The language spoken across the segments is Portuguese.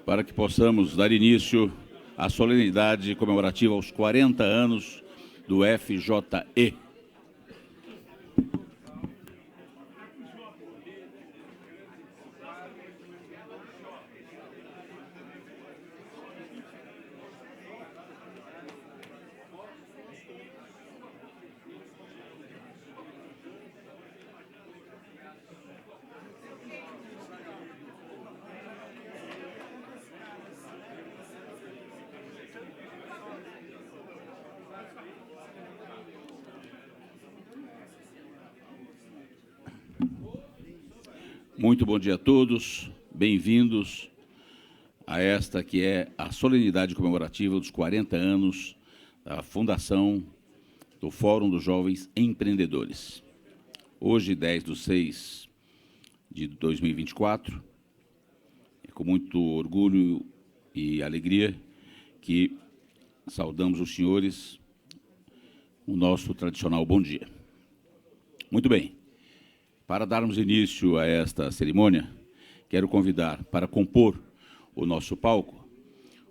para que possamos dar início à solenidade comemorativa aos 40 anos do FJE. Muito bom dia a todos, bem-vindos a esta que é a solenidade comemorativa dos 40 anos da fundação do Fórum dos Jovens Empreendedores. Hoje, 10/6/2024, é com muito orgulho e alegria que saudamos os senhores o nosso tradicional bom dia. Muito bem. Para darmos início a esta cerimônia, quero convidar para compor o nosso palco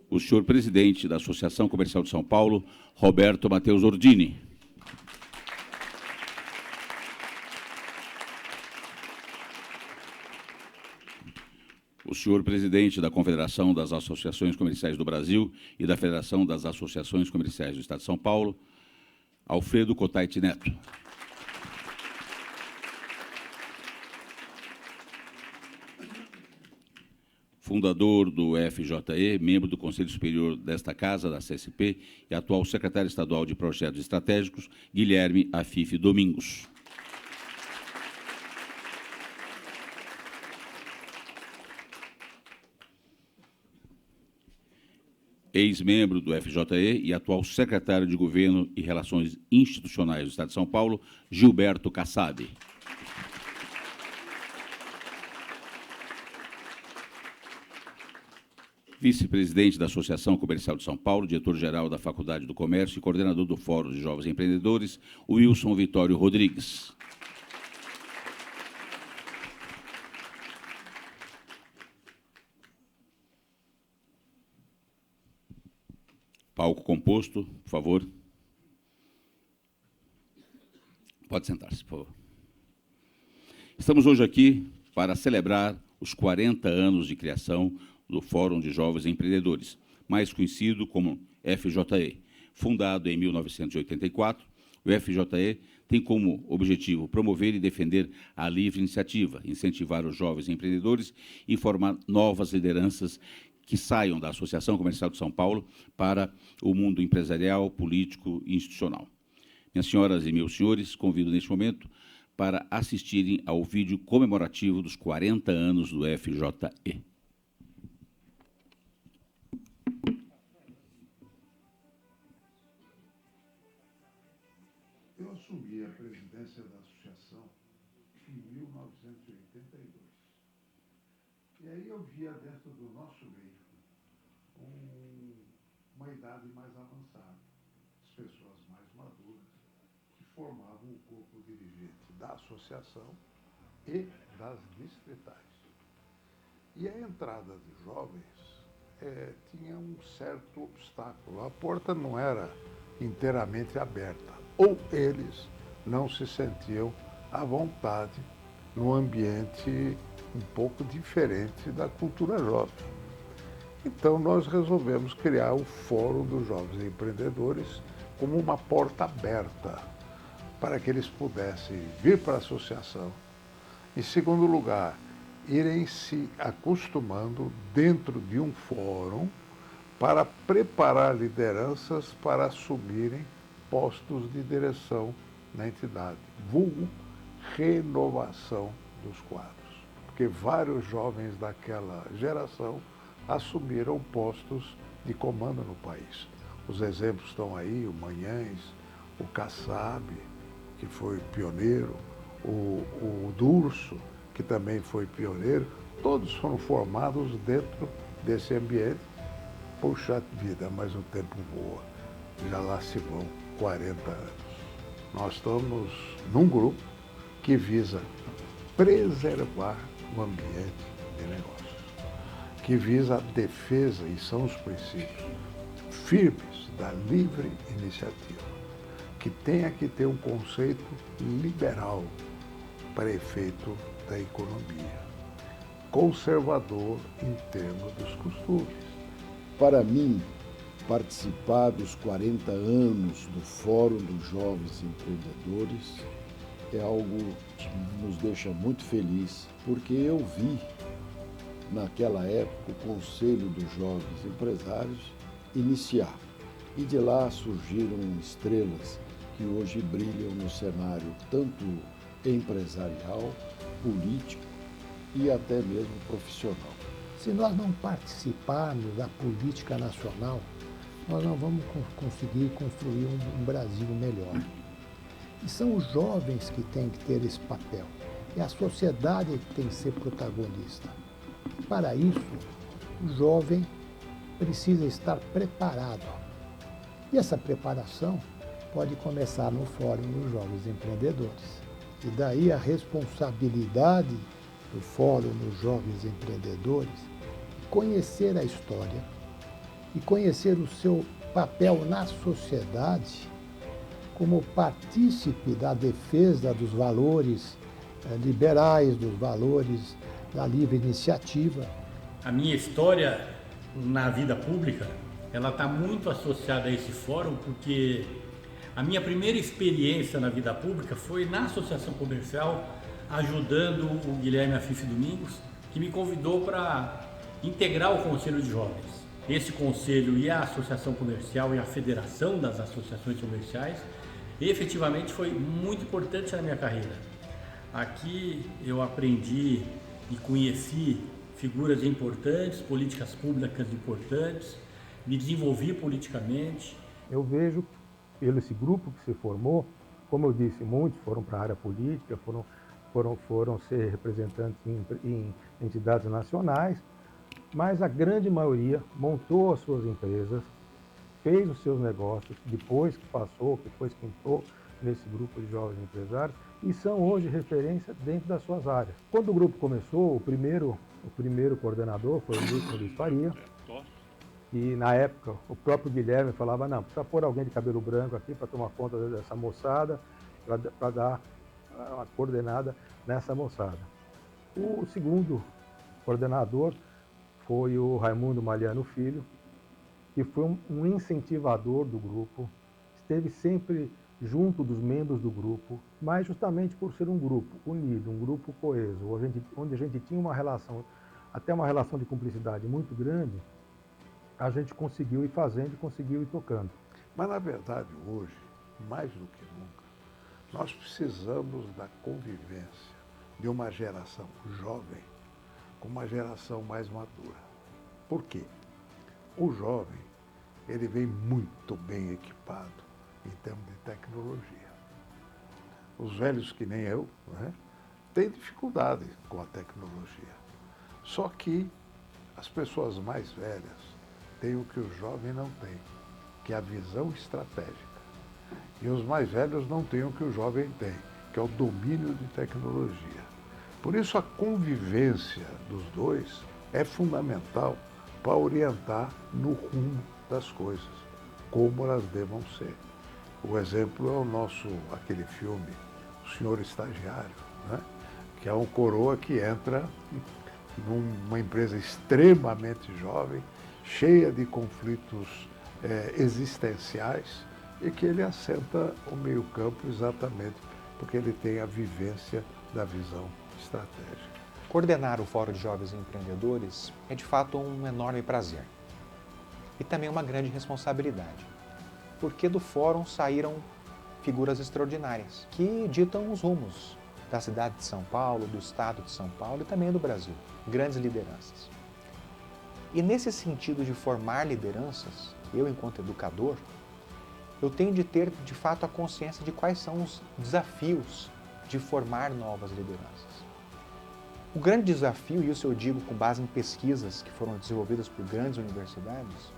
o senhor presidente da Associação Comercial de São Paulo, Roberto Matheus Ordini. O senhor presidente da Confederação das Associações Comerciais do Brasil e da Federação das Associações Comerciais do Estado de São Paulo, Alfredo Cotaiti Neto. Fundador do FJE, membro do Conselho Superior desta Casa, da CSP, e atual secretário estadual de Projetos Estratégicos, Guilherme Afife Domingos. Ex-membro do FJE e atual secretário de Governo e Relações Institucionais do Estado de São Paulo, Gilberto Kassab. Vice-presidente da Associação Comercial de São Paulo, diretor-geral da Faculdade do Comércio e coordenador do Fórum de Jovens Empreendedores, Wilson Vitório Rodrigues. Palco composto, por favor. Pode sentar-se, por favor. Estamos hoje aqui para celebrar os 40 anos de criação do Fórum de Jovens Empreendedores, mais conhecido como FJE. Fundado em 1984, o FJE tem como objetivo promover e defender a livre iniciativa, incentivar os jovens empreendedores e formar novas lideranças que saiam da Associação Comercial de São Paulo para o mundo empresarial, político e institucional. Minhas senhoras e meus senhores, convido neste momento para assistirem ao vídeo comemorativo dos 40 anos do FJE. Eu assumi a presidência da associação em 1982. E aí eu via dentro do nosso meio uma idade mais avançada, as pessoas mais maduras, que formavam o corpo dirigente da associação e das distritais. E a entrada de jovens tinha um certo obstáculo. A porta não era inteiramente aberta, ou eles não se sentiam à vontade num ambiente um pouco diferente da cultura jovem. Então nós resolvemos criar o Fórum dos Jovens Empreendedores como uma porta aberta para que eles pudessem vir para a associação. Em segundo lugar, irem se acostumando dentro de um fórum para preparar lideranças para assumirem postos de direção na entidade, vulgo renovação dos quadros, porque vários jovens daquela geração assumiram postos de comando no país. Os exemplos estão aí, o Manhães, o Kassab, que foi pioneiro, o Durso, que também foi pioneiro, todos foram formados dentro desse ambiente. Puxa vida, mas o tempo voa, já lá se vão 40 anos. Nós estamos num grupo que visa preservar o ambiente de negócios, que visa a defesa, e são os princípios firmes da livre iniciativa, que tenha que ter um conceito liberal para efeito da economia, conservador em termos dos costumes. Para mim, participar dos 40 anos do Fórum dos Jovens Empreendedores é algo que nos deixa muito feliz, porque eu vi, naquela época, o Conselho dos Jovens Empresários iniciar. E de lá surgiram estrelas que hoje brilham no cenário tanto empresarial, político e até mesmo profissional. Se nós não participarmos da política nacional, nós não vamos conseguir construir um Brasil melhor. E são os jovens que têm que ter esse papel. É a sociedade que tem que ser protagonista. Para isso, o jovem precisa estar preparado. E essa preparação pode começar no Fórum dos Jovens Empreendedores. E daí a responsabilidade do Fórum dos Jovens Empreendedores conhecer a história e conhecer o seu papel na sociedade como partícipe da defesa dos valores liberais, dos valores da livre iniciativa. A minha história na vida pública, ela está muito associada a esse fórum, porque a minha primeira experiência na vida pública foi na Associação Comercial, ajudando o Guilherme Afife Domingos, que me convidou para integrar o Conselho de Jovens. Esse conselho e a Associação Comercial e a Federação das Associações Comerciais efetivamente foi muito importante na minha carreira. Aqui eu aprendi e conheci figuras importantes, políticas públicas importantes, me desenvolvi politicamente. Eu vejo, pelo esse grupo que se formou, como eu disse, muitos foram para a área política, foram ser representantes em entidades nacionais, mas a grande maioria montou as suas empresas, fez os seus negócios, depois que entrou nesse grupo de jovens empresários, e são hoje referência dentro das suas áreas. Quando o grupo começou, o primeiro coordenador foi o Luiz Faria, e na época o próprio Guilherme falava, não, precisa pôr alguém de cabelo branco aqui para tomar conta dessa moçada, para dar uma coordenada nessa moçada. O segundo coordenador foi o Raimundo Maliano Filho, que foi um incentivador do grupo, esteve sempre junto dos membros do grupo, mas justamente por ser um grupo unido, um grupo coeso, onde a gente tinha uma relação, até uma relação de cumplicidade muito grande, a gente conseguiu ir fazendo e conseguiu ir tocando. Mas, na verdade, hoje, mais do que nunca, nós precisamos da convivência de uma geração jovem com uma geração mais madura. Por quê? O jovem, ele vem muito bem equipado em termos de tecnologia. Os velhos, que nem eu, né, têm dificuldade com a tecnologia. Só que as pessoas mais velhas têm o que o jovem não tem, que é a visão estratégica. E os mais velhos não têm o que o jovem tem, que é o domínio de tecnologia. Por isso a convivência dos dois é fundamental para orientar no rumo das coisas, como elas devam ser. O exemplo é aquele filme, O Senhor Estagiário, né? Que é um coroa que entra numa empresa extremamente jovem, cheia de conflitos existenciais, e que ele assenta o meio-campo exatamente porque ele tem a vivência da visão estratégica. Coordenar o Fórum de Jovens Empreendedores é de fato um enorme prazer e também uma grande responsabilidade, porque do Fórum saíram figuras extraordinárias que ditam os rumos da cidade de São Paulo, do estado de São Paulo e também do Brasil, grandes lideranças. E nesse sentido de formar lideranças, eu enquanto educador, eu tenho de ter de fato a consciência de quais são os desafios de formar novas lideranças. O grande desafio, e isso eu digo com base em pesquisas que foram desenvolvidas por grandes universidades,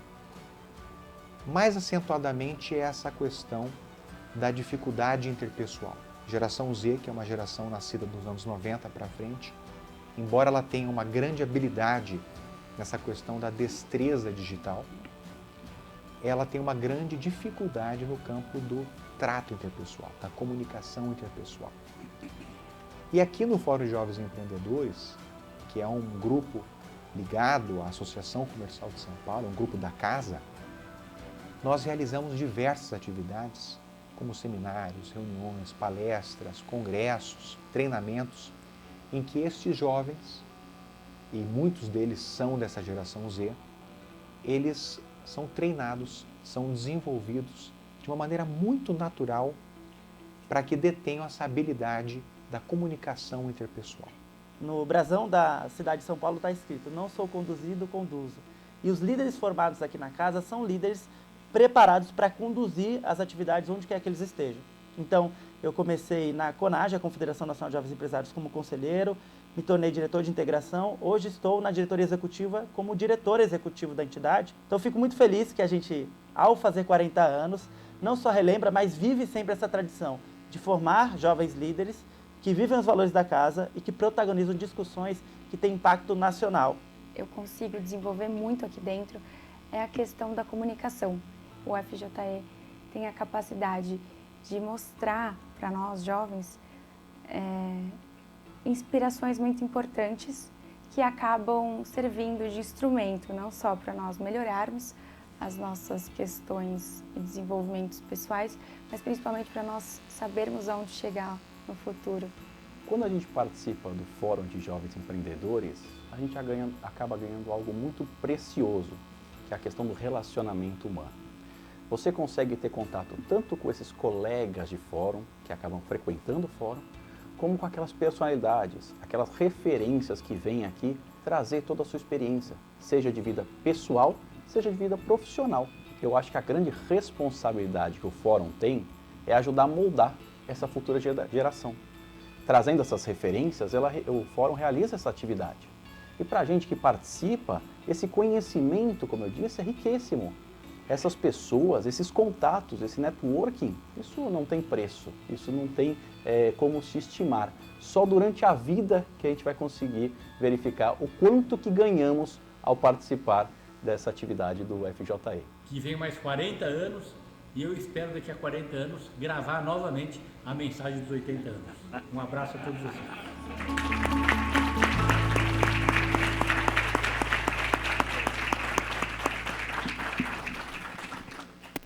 mais acentuadamente é essa questão da dificuldade interpessoal. Geração Z, que é uma geração nascida dos anos 90 para frente, embora ela tenha uma grande habilidade nessa questão da destreza digital, ela tem uma grande dificuldade no campo do trato interpessoal, da comunicação interpessoal. E aqui no Fórum de Jovens Empreendedores, que é um grupo ligado à Associação Comercial de São Paulo, um grupo da casa, nós realizamos diversas atividades, como seminários, reuniões, palestras, congressos, treinamentos, em que estes jovens, e muitos deles são dessa geração Z, eles são treinados, são desenvolvidos de uma maneira muito natural para que detenham essa habilidade da comunicação interpessoal. No brasão da cidade de São Paulo está escrito: não sou conduzido, conduzo. E os líderes formados aqui na casa são líderes preparados para conduzir as atividades onde quer que eles estejam. Então, eu comecei na CONAGE, a Confederação Nacional de Jovens Empresários, como conselheiro, me tornei diretor de integração, hoje estou na diretoria executiva como diretor executivo da entidade. Então, fico muito feliz que a gente, ao fazer 40 anos, não só relembra, mas vive sempre essa tradição de formar jovens líderes que vivem os valores da casa e que protagonizam discussões que têm impacto nacional. Eu consigo desenvolver muito aqui dentro é a questão da comunicação. O FJE tem a capacidade de mostrar para nós jovens inspirações muito importantes que acabam servindo de instrumento, não só para nós melhorarmos as nossas questões e desenvolvimentos pessoais, mas principalmente para nós sabermos aonde chegar no futuro. Quando a gente participa do Fórum de Jovens Empreendedores, a gente acaba ganhando algo muito precioso, que é a questão do relacionamento humano. Você consegue ter contato tanto com esses colegas de fórum, que acabam frequentando o fórum, como com aquelas personalidades, aquelas referências que vêm aqui trazer toda a sua experiência, seja de vida pessoal, seja de vida profissional. Eu acho que a grande responsabilidade que o fórum tem é ajudar a moldar essa futura geração. Trazendo essas referências, o fórum realiza essa atividade. E para a gente que participa, esse conhecimento, como eu disse, é riquíssimo. Essas pessoas, esses contatos, esse networking, isso não tem preço, isso não tem como se estimar. Só durante a vida que a gente vai conseguir verificar o quanto que ganhamos ao participar dessa atividade do FJE. Que vem mais 40 anos e eu espero daqui a 40 anos gravar novamente a mensagem dos 80 anos. Um abraço a todos vocês.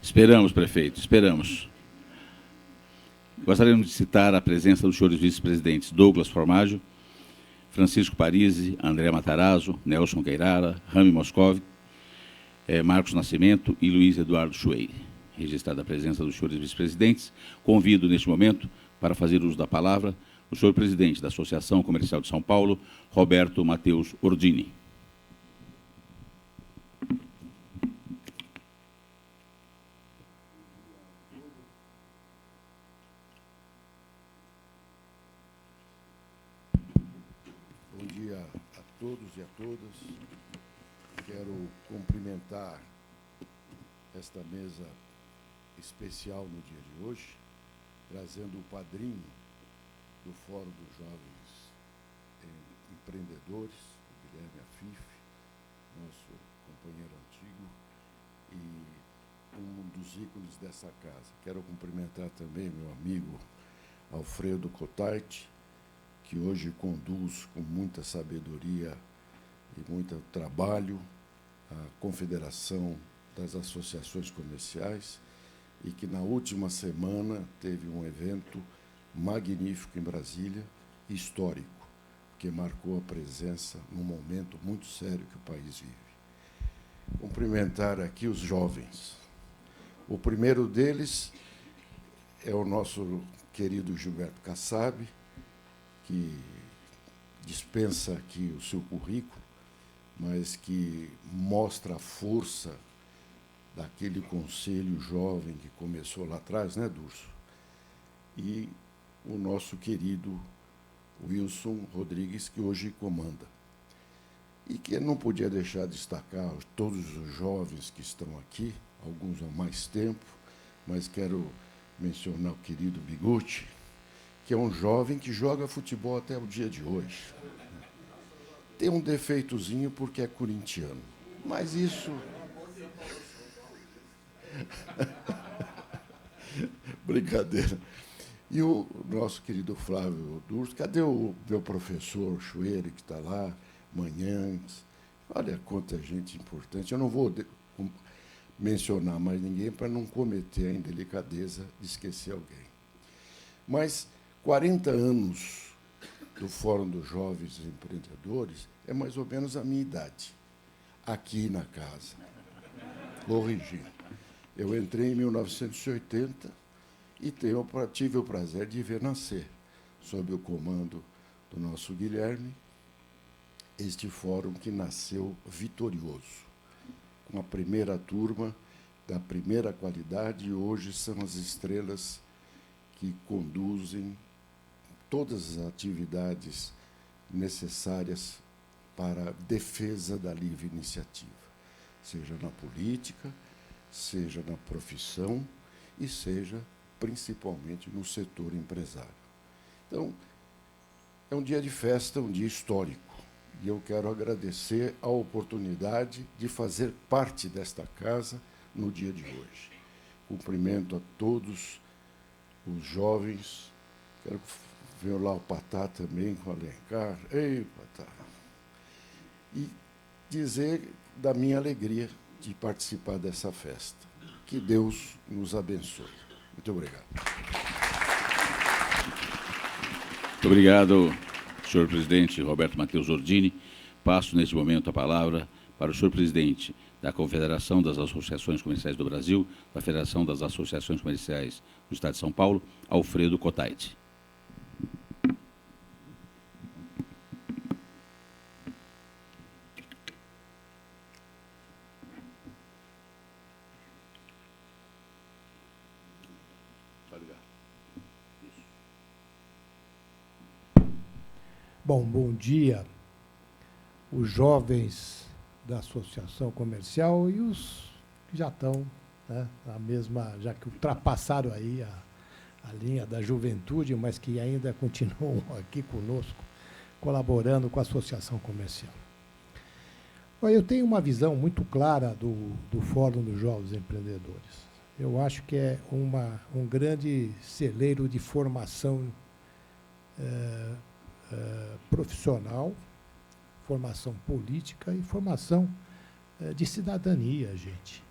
Esperamos, prefeito, esperamos. Gostaríamos de citar a presença dos senhores vice-presidentes Douglas Formaggio, Francisco Parisi, André Matarazzo, Nelson Queirara, Rami Moscovi, Marcos Nascimento e Luiz Eduardo Chueire. Registrada a presença dos senhores vice-presidentes, convido neste momento para fazer uso da palavra o senhor presidente da Associação Comercial de São Paulo, Roberto Matheus Ordini. Bom dia a todos e a todas. Quero cumprimentar esta mesa especial no dia de hoje, trazendo o padrinho do Fórum dos Jovens Empreendedores, o Guilherme Afif, nosso companheiro antigo e um dos ícones dessa casa. Quero cumprimentar também meu amigo Alfredo Cotarte, que hoje conduz com muita sabedoria e muito trabalho a Confederação das Associações Comerciais e que na última semana teve um evento magnífico em Brasília, histórico, que marcou a presença num momento muito sério que o país vive. Cumprimentar aqui os jovens. O primeiro deles é o nosso querido Gilberto Kassab, que dispensa aqui o seu currículo, mas que mostra a força daquele conselho jovem que começou lá atrás, né, Durso? E o nosso querido Wilson Rodrigues, que hoje comanda. E que não podia deixar de destacar todos os jovens que estão aqui, alguns há mais tempo, mas quero mencionar o querido Bigutti, que é um jovem que joga futebol até o dia de hoje. Tem um defeitozinho porque é corintiano. Mas isso... Brincadeira. E o nosso querido Flávio Durso, cadê o meu professor Chueire, que está lá, Manhães? Olha quanta gente importante. Eu não vou mencionar mais ninguém para não cometer a indelicadeza de esquecer alguém. Mas 40 anos do Fórum dos Jovens Empreendedores é mais ou menos a minha idade, aqui na casa. Corrigindo. Eu entrei em 1980 e tive o prazer de ver nascer, sob o comando do nosso Guilherme, este fórum que nasceu vitorioso, com a primeira turma da primeira qualidade, e hoje são as estrelas que conduzem todas as atividades necessárias para a defesa da livre iniciativa, seja na política, seja na profissão e seja, principalmente, no setor empresário. Então, é um dia de festa, um dia histórico, e eu quero agradecer a oportunidade de fazer parte desta casa no dia de hoje. Cumprimento a todos os jovens, quero ver lá o Patá também, com o Alencar. Ei, Patá! E dizer da minha alegria de participar dessa festa. Que Deus nos abençoe. Muito obrigado. Muito obrigado, senhor presidente Roberto Matheus Ordini. Passo, neste momento, a palavra para o senhor presidente da Confederação das Associações Comerciais do Brasil, da Federação das Associações Comerciais do Estado de São Paulo, Alfredo Cotaide. Bom dia, os jovens da Associação Comercial e os que já estão, né, na mesma, já que ultrapassaram aí a linha da juventude, mas que ainda continuam aqui conosco, colaborando com a Associação Comercial. Eu tenho uma visão muito clara do Fórum dos Jovens Empreendedores. Eu acho que é um grande celeiro de formação profissional, formação política e formação de cidadania, gente.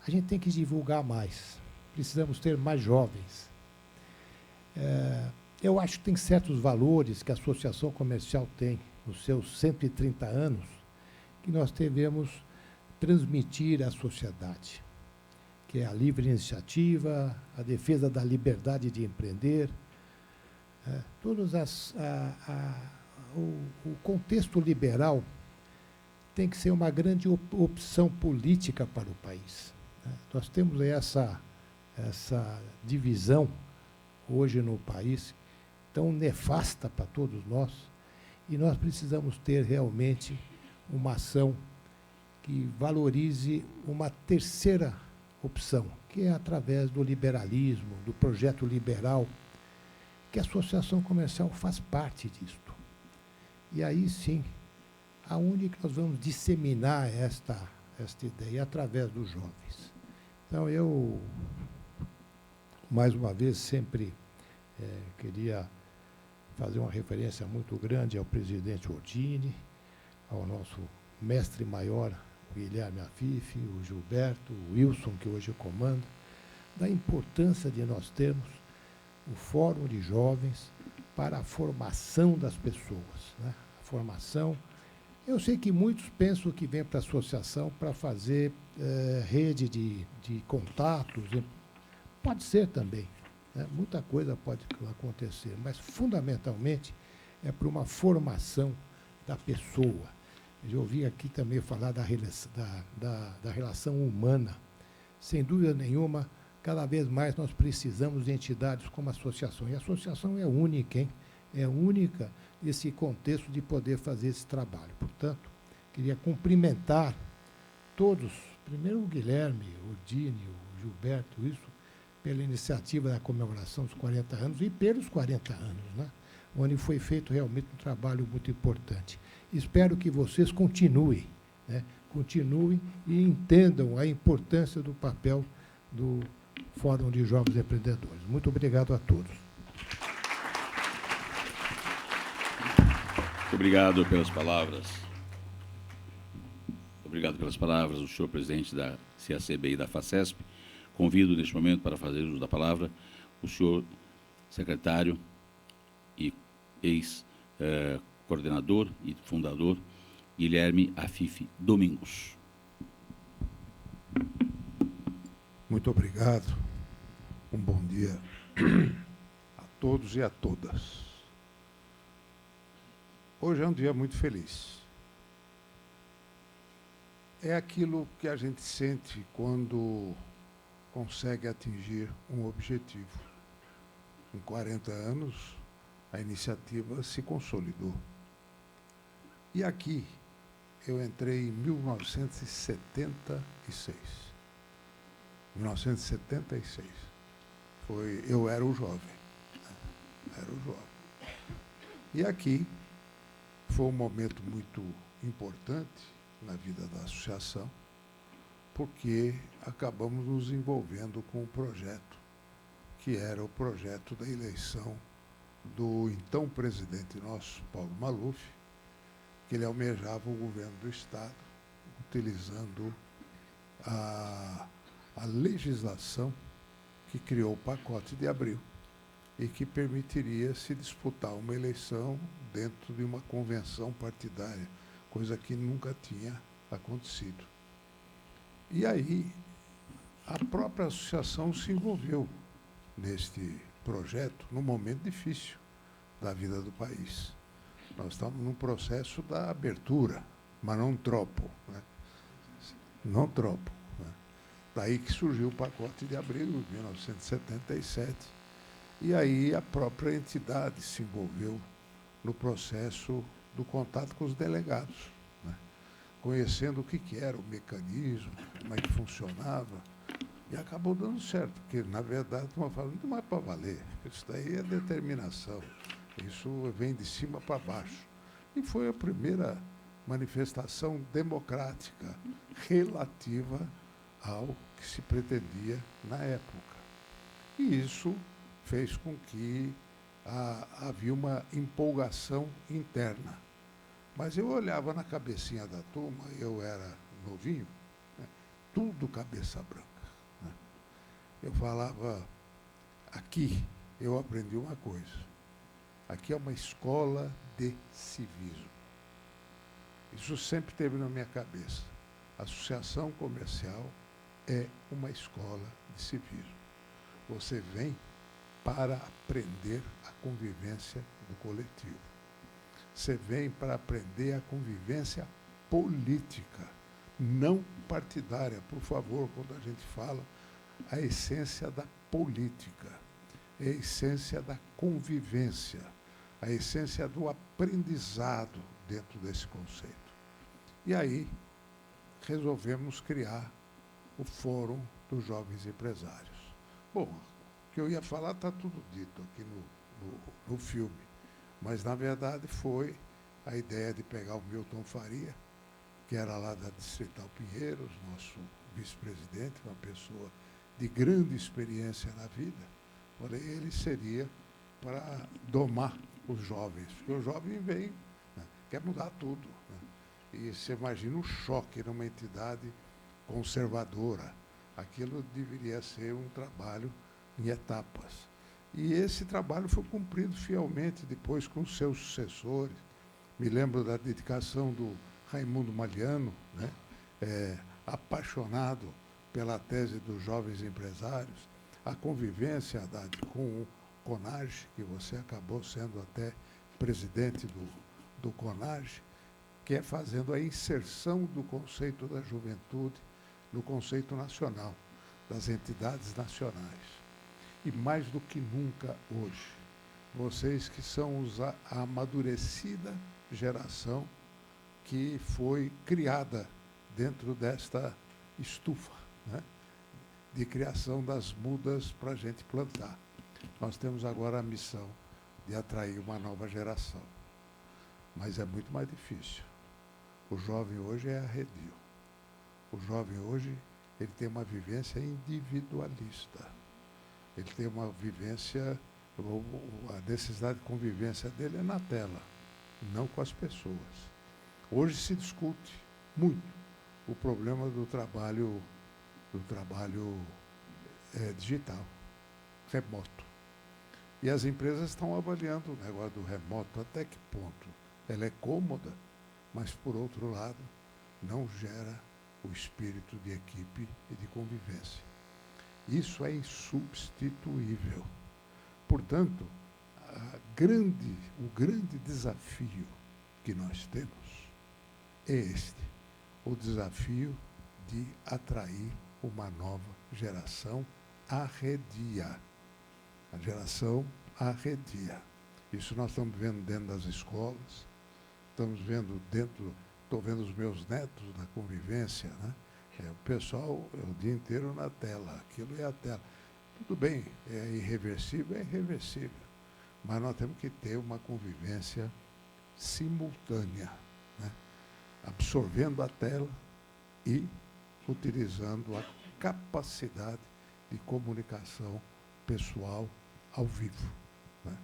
A gente tem que divulgar mais. Precisamos ter mais jovens. Eu acho que tem certos valores que a Associação Comercial tem, nos seus 130 anos, que nós devemos transmitir à sociedade, que é a livre iniciativa, a defesa da liberdade de empreender, o contexto liberal tem que ser uma grande opção política para o país. Nós temos essa divisão hoje no país tão nefasta para todos nós, e nós precisamos ter realmente uma ação que valorize uma terceira opção, que é através do liberalismo, do projeto liberal, que a Associação Comercial faz parte disto. E aí, sim, aonde que nós vamos disseminar esta ideia? Através dos jovens. Então, eu, mais uma vez, sempre queria fazer uma referência muito grande ao presidente Ordini, ao nosso mestre maior, o Guilherme Afife, o Gilberto, o Wilson, que hoje comanda, da importância de nós termos o Fórum de Jovens para a formação das pessoas, né? A formação. Eu sei que muitos pensam que vem para a associação para fazer rede de contatos. Pode ser também, né? Muita coisa pode acontecer, mas, fundamentalmente, é para uma formação da pessoa. Eu já ouvi aqui também falar da relação humana. Sem dúvida nenhuma, cada vez mais nós precisamos de entidades como a associação. E a associação é única, hein? É única nesse contexto de poder fazer esse trabalho. Portanto, queria cumprimentar todos, primeiro o Guilherme, o Dini, o Gilberto, isso, pela iniciativa da comemoração dos 40 anos e pelos 40 anos, né? Onde foi feito realmente um trabalho muito importante. Espero que vocês continuem, né? Continuem e entendam a importância do papel do Fórum de Jovens Empreendedores. Muito obrigado a todos. Muito obrigado pelas palavras. Obrigado pelas palavras do senhor presidente da CACB e da FACESP. Convido, neste momento, para fazer uso da palavra, o senhor secretário e ex-coordenador e fundador, Guilherme Afife Domingos. Muito obrigado. Um bom dia a todos e a todas. Hoje é um dia muito feliz. É aquilo que a gente sente quando consegue atingir um objetivo. Em 40 anos, a iniciativa se consolidou. E aqui, eu entrei em 1976. 1976. Eu era o jovem. Era o jovem. E aqui foi um momento muito importante na vida da associação, porque acabamos nos envolvendo com um projeto, que era o projeto da eleição do então presidente nosso, Paulo Maluf, que ele almejava o governo do Estado, utilizando a legislação que criou o pacote de abril e que permitiria se disputar uma eleição dentro de uma convenção partidária, coisa que nunca tinha acontecido. E aí, a própria associação se envolveu neste projeto num momento difícil da vida do país. Nós estamos num processo da abertura, mas não tropo, né? Não tropo. Né? Daí que surgiu o pacote de abril de 1977. E aí a própria entidade se envolveu no processo do contato com os delegados, né? Conhecendo o que era o mecanismo, como é que funcionava, e acabou dando certo, porque, na verdade, uma fala, não é para valer, isso daí é determinação, isso vem de cima para baixo. E foi a primeira manifestação democrática relativa ao que se pretendia na época. E isso fez com que havia uma empolgação interna. Mas eu olhava na cabecinha da turma, eu era novinho, né, tudo cabeça branca. Né? Eu falava, aqui eu aprendi uma coisa, aqui é uma escola de civismo. Isso sempre teve na minha cabeça. A associação comercial é uma escola de civismo. Você vem para aprender a convivência do coletivo. Você vem para aprender a convivência política, não partidária. Por favor, quando a gente fala, a essência da política, a essência da convivência, a essência do aprendizado dentro desse conceito. E aí, resolvemos criar o Fórum dos Jovens Empresários. Bom, o que eu ia falar está tudo dito aqui no filme, mas, na verdade, foi a ideia de pegar o Milton Faria, que era lá da Distrital Pinheiros, nosso vice-presidente, uma pessoa de grande experiência na vida. Porém, ele seria para domar os jovens, porque o jovem vem, né, quer mudar tudo. Né? E você imagina o choque numa entidade conservadora. Aquilo deveria ser um trabalho em etapas. E esse trabalho foi cumprido fielmente depois com os seus sucessores. Me lembro da dedicação do Raimundo Maliano, né? Apaixonado pela tese dos jovens empresários, a convivência com o CONAGE, que você acabou sendo até presidente do CONAGE, que é fazendo a inserção do conceito da juventude no conceito nacional, das entidades nacionais. E mais do que nunca hoje, vocês que são a amadurecida geração que foi criada dentro desta estufa, né, de criação das mudas para a gente plantar. Nós temos agora a missão de atrair uma nova geração. mas é muito mais difícil. O jovem hoje é arredio. O jovem hoje, ele tem uma vivência individualista. Ele tem uma vivência, a necessidade de convivência dele é na tela, não com as pessoas. Hoje se discute muito o problema do trabalho digital, remoto. E as empresas estão avaliando o negócio do remoto, até que ponto ela é cômoda, mas, por outro lado, não gera o espírito de equipe e de convivência. Isso é insubstituível. Portanto, o grande desafio que nós temos é este, o desafio de atrair uma nova geração arredia. A geração arredia. Isso nós estamos vendo dentro das escolas, estamos vendo estou vendo os meus netos na convivência, né? O pessoal é o dia inteiro na tela, aquilo é a tela. Tudo bem, é irreversível, mas nós temos que ter uma convivência simultânea, né? Absorvendo a tela e utilizando a capacidade de comunicação pessoal ao vivo, né?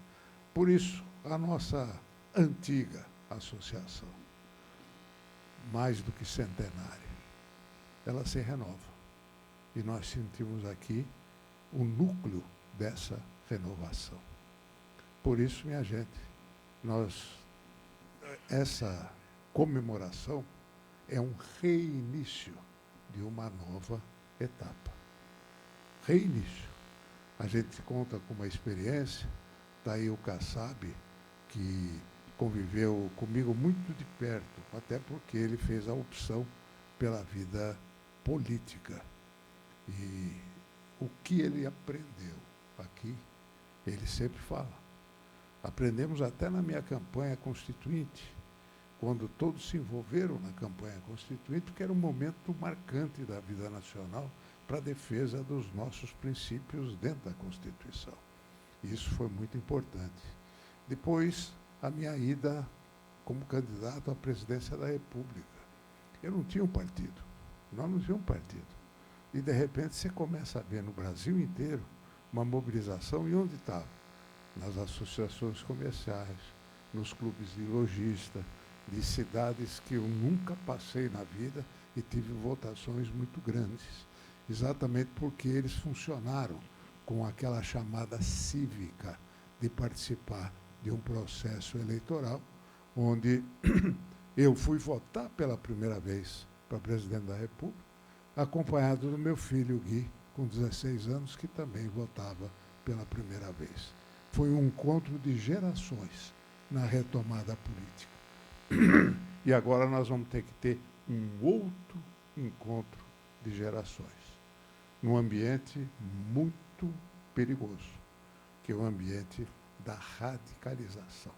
Por isso, a nossa antiga associação, mais do que centenária, ela se renova. E nós sentimos aqui o núcleo dessa renovação. Por isso, minha gente, essa comemoração é um reinício de uma nova etapa. Reinício. A gente conta com uma experiência, está aí o Kassab, que conviveu comigo muito de perto, até porque ele fez a opção pela vida política. E o que ele aprendeu aqui, ele sempre fala. Aprendemos até na minha campanha constituinte, quando todos se envolveram na campanha constituinte, porque era um momento marcante da vida nacional para a defesa dos nossos princípios dentro da Constituição. E isso foi muito importante. Depois, a minha ida como candidato à presidência da República. Eu não tinha um partido, nós não tínhamos um partido. E, de repente, você começa a ver no Brasil inteiro uma mobilização, e onde estava? Nas associações comerciais, nos clubes de lojista, de cidades que eu nunca passei na vida e tive votações muito grandes, exatamente porque eles funcionaram com aquela chamada cívica de participar de um processo eleitoral, onde eu fui votar pela primeira vez para presidente da República, acompanhado do meu filho Gui, com 16 anos, que também votava pela primeira vez. Foi um encontro de gerações na retomada política. E agora nós vamos ter que ter um outro encontro de gerações, num ambiente muito perigoso, que é o ambiente da radicalização.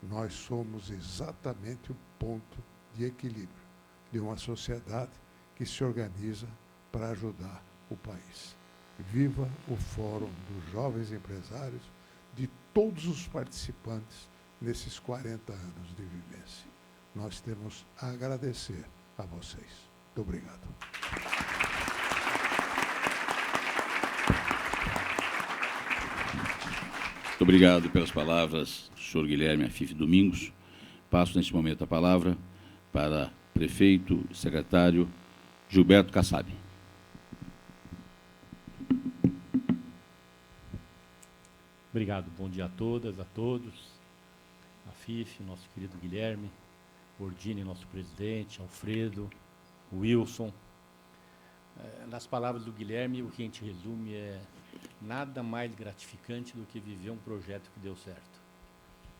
Nós somos exatamente o ponto de equilíbrio de uma sociedade que se organiza para ajudar o país. Viva o Fórum dos Jovens Empresários, de todos os participantes nesses 40 anos de vivência. Nós temos a agradecer a vocês. Muito obrigado. Muito obrigado pelas palavras, senhor Guilherme Afif Domingos. Passo, neste momento, a palavra para prefeito e secretário Gilberto Kassab. Obrigado. Bom dia a todas, a todos. Afif, nosso querido Guilherme, Ordine, nosso presidente, Alfredo, Wilson. Nas palavras do Guilherme, o que a gente resume é nada mais gratificante do que viver um projeto que deu certo.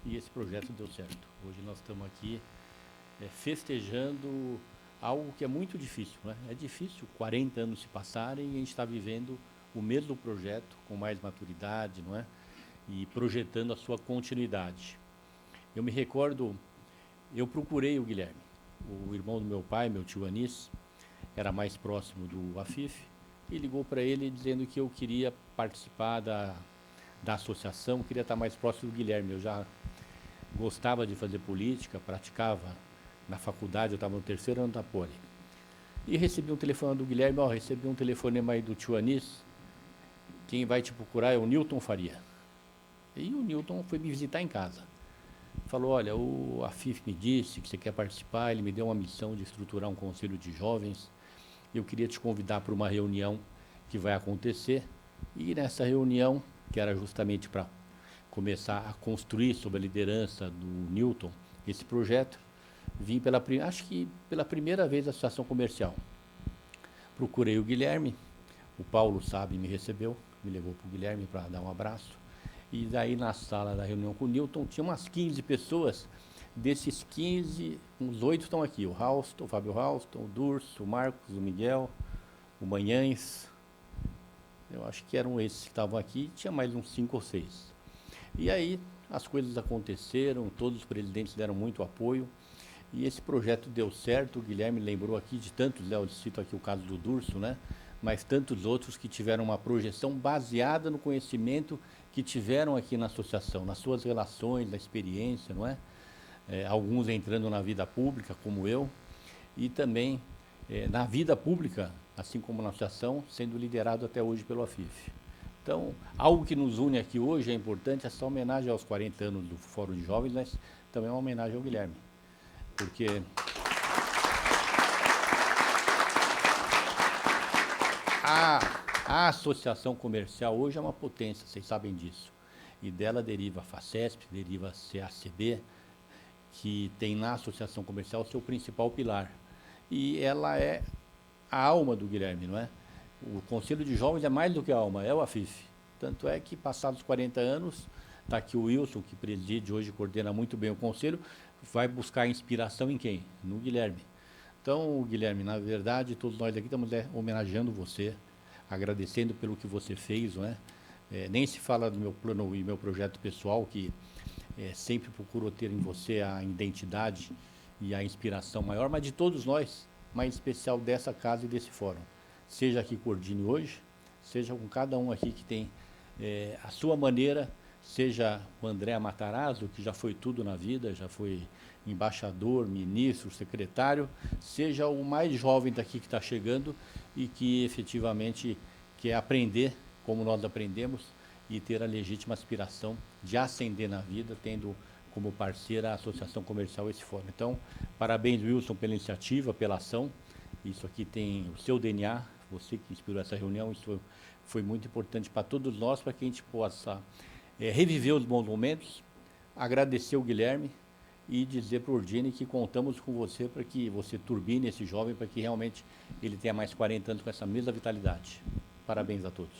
E esse projeto deu certo. Hoje nós estamos aqui festejando algo que é muito difícil, né? É difícil 40 anos se passarem e a gente está vivendo o mesmo projeto com mais maturidade, não é? E projetando a sua continuidade. Eu me recordo, eu procurei o Guilherme, o irmão do meu pai, meu tio Anis, era mais próximo do Afif, e ligou para ele dizendo que eu queria participar da associação, queria estar mais próximo do Guilherme. Eu já gostava de fazer política, praticava na faculdade, eu estava no 3º ano da Poli. E recebi um telefonema do Guilherme, recebi um telefonema aí do tio Anis, quem vai te procurar é o Newton Faria. E o Newton foi me visitar em casa. Falou, olha, o Afif me disse que você quer participar, ele me deu uma missão de estruturar um conselho de jovens, eu queria te convidar para uma reunião que vai acontecer, e nessa reunião, que era justamente para começar a construir sob a liderança do Newton esse projeto, vim acho que pela primeira vez à Associação Comercial. Procurei o Guilherme, o Paulo Sabe me recebeu, me levou para o Guilherme para dar um abraço, e daí na sala da reunião com o Newton tinha umas 15 pessoas, desses 15, uns 8 estão aqui, o Rauston, o Fábio Rauston, o Durso, o Marcos, o Miguel, o Manhães, eu acho que eram esses que estavam aqui, tinha mais uns 5 ou 6. E aí as coisas aconteceram, todos os presidentes deram muito apoio, e esse projeto deu certo. O Guilherme lembrou aqui de tantos, eu cito aqui o caso do Durso, né? Mas tantos outros que tiveram uma projeção baseada no conhecimento que tiveram aqui na associação, nas suas relações, na experiência, não é? Alguns entrando na vida pública, como eu, e também na vida pública, assim como na associação, sendo liderado até hoje pelo Afif. Então, algo que nos une aqui hoje é importante, essa homenagem aos 40 anos do Fórum de Jovens, mas também é uma homenagem ao Guilherme. Porque a associação comercial hoje é uma potência, vocês sabem disso. E dela deriva a FACESP, deriva a CACB, que tem na associação comercial o seu principal pilar. E ela é a alma do Guilherme, não é? O Conselho de Jovens é mais do que a alma, é o Afif. Tanto é que, passados 40 anos, está aqui o Wilson, que preside hoje, coordena muito bem o Conselho, vai buscar inspiração em quem? No Guilherme. Então, Guilherme, na verdade, todos nós aqui estamos homenageando você, agradecendo pelo que você fez, não é? Nem se fala do meu plano e meu projeto pessoal, que sempre procuro ter em você a identidade e a inspiração maior, mas de todos nós, mas em especial dessa casa e desse fórum. Seja aqui coordine hoje, seja com cada um aqui que tem a sua maneira, seja o André Matarazzo, que já foi tudo na vida, já foi embaixador, ministro, secretário, seja o mais jovem daqui que está chegando e que efetivamente quer aprender como nós aprendemos e ter a legítima aspiração de ascender na vida, tendo como parceira a Associação Comercial esse fórum. Então, parabéns, Wilson, pela iniciativa, pela ação. Isso aqui tem o seu DNA, você que inspirou essa reunião, isso foi muito importante para todos nós, para que a gente possa reviver os bons momentos, agradecer o Guilherme e dizer para o Ordine que contamos com você para que você turbine esse jovem, para que realmente ele tenha mais 40 anos com essa mesma vitalidade. Parabéns a todos.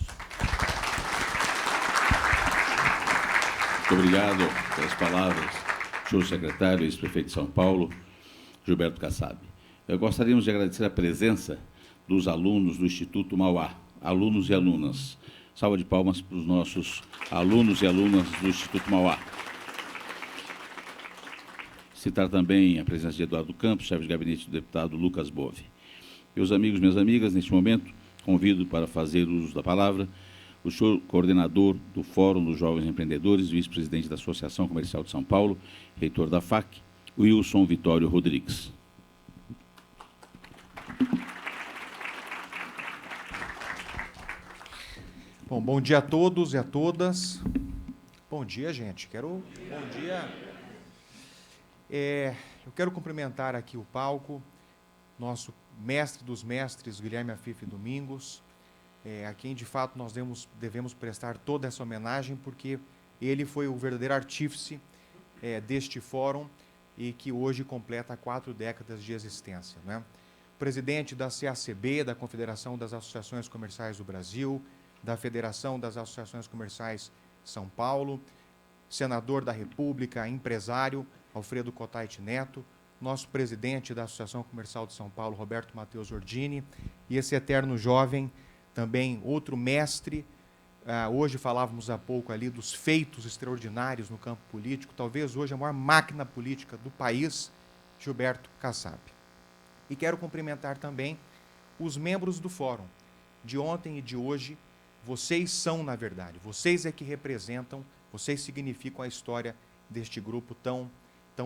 Muito obrigado pelas palavras, senhor secretário, ex-prefeito de São Paulo, Gilberto Kassab. Gostaríamos de agradecer a presença dos alunos do Instituto Mauá, alunos e alunas. Salva de palmas para os nossos alunos e alunas do Instituto Mauá. Citar também a presença de Eduardo Campos, chefe de gabinete do deputado Lucas Bove. Meus amigos, minhas amigas, neste momento, convido para fazer uso da palavra o senhor coordenador do Fórum dos Jovens Empreendedores, vice-presidente da Associação Comercial de São Paulo, reitor da FAC, Wilson Vitório Rodrigues. Bom dia a todos e a todas. Bom dia, gente. Bom dia. Eu quero cumprimentar aqui o palco, nosso mestre dos mestres, Guilherme Afif Domingos, a quem, de fato, nós devemos prestar toda essa homenagem, porque ele foi o verdadeiro artífice deste fórum e que hoje completa 4 décadas de existência, né? Presidente da CACB, da Confederação das Associações Comerciais do Brasil, da Federação das Associações Comerciais São Paulo, senador da República, empresário, Alfredo Cotait Neto, nosso presidente da Associação Comercial de São Paulo, Roberto Matheus Ordine, e esse eterno jovem, também outro mestre. Hoje falávamos há pouco ali dos feitos extraordinários no campo político, talvez hoje a maior máquina política do país, Gilberto Kassab. E quero cumprimentar também os membros do fórum, de ontem e de hoje. Vocês são, na verdade, vocês é que representam, vocês significam a história deste grupo tão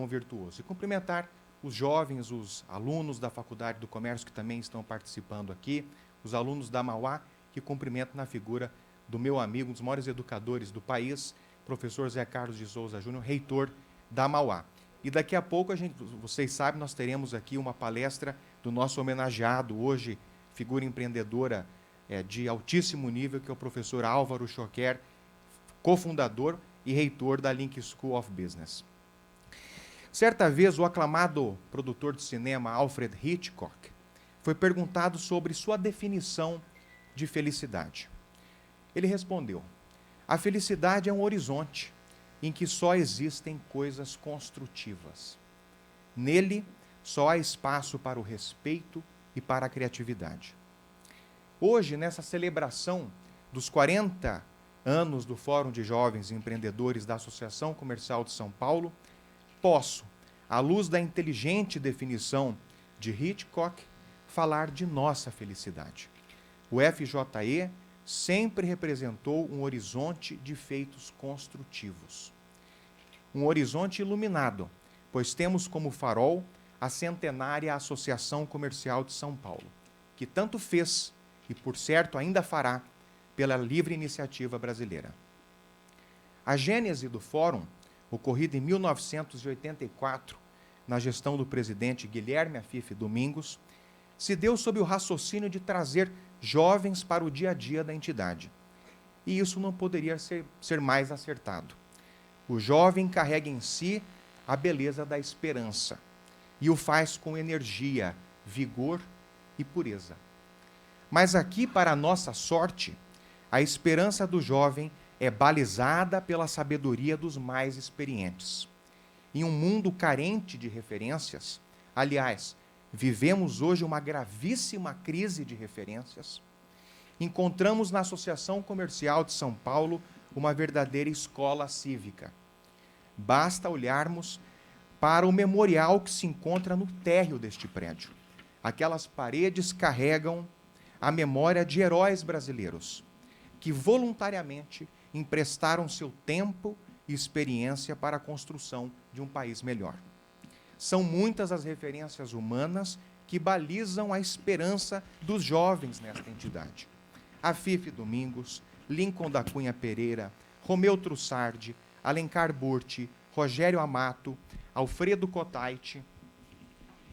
virtuoso. E cumprimentar os jovens, os alunos da Faculdade do Comércio que também estão participando aqui, os alunos da Mauá, que cumprimento na figura do meu amigo, um dos maiores educadores do país, professor Zé Carlos de Souza Júnior, reitor da Mauá. E daqui a pouco, vocês sabem, nós teremos aqui uma palestra do nosso homenageado, hoje, figura empreendedora de altíssimo nível, que é o professor Álvaro Choquer, cofundador e reitor da Link School of Business. Certa vez, o aclamado produtor de cinema Alfred Hitchcock foi perguntado sobre sua definição de felicidade. Ele respondeu: a felicidade é um horizonte em que só existem coisas construtivas. Nele, só há espaço para o respeito e para a criatividade. Hoje, nessa celebração dos 40 anos do Fórum de Jovens Empreendedores da Associação Comercial de São Paulo, posso, à luz da inteligente definição de Hitchcock, falar de nossa felicidade. O FJE sempre representou um horizonte de feitos construtivos. Um horizonte iluminado, pois temos como farol a centenária Associação Comercial de São Paulo, que tanto fez e, por certo, ainda fará pela livre iniciativa brasileira. A gênese do Fórum, ocorrida em 1984, na gestão do presidente Guilherme Afife Domingos, se deu sob o raciocínio de trazer jovens para o dia a dia da entidade. E isso não poderia ser mais acertado. O jovem carrega em si a beleza da esperança e o faz com energia, vigor e pureza. Mas aqui, para a nossa sorte, a esperança do jovem é balizada pela sabedoria dos mais experientes. Em um mundo carente de referências, aliás, vivemos hoje uma gravíssima crise de referências, encontramos na Associação Comercial de São Paulo uma verdadeira escola cívica. Basta olharmos para o memorial que se encontra no térreo deste prédio. Aquelas paredes carregam a memória de heróis brasileiros que voluntariamente emprestaram seu tempo e experiência para a construção de um país melhor. São muitas as referências humanas que balizam a esperança dos jovens nesta entidade. Afife Domingos, Lincoln da Cunha Pereira, Romeu Trussardi, Alencar Burti, Rogério Amato, Alfredo Cotaiti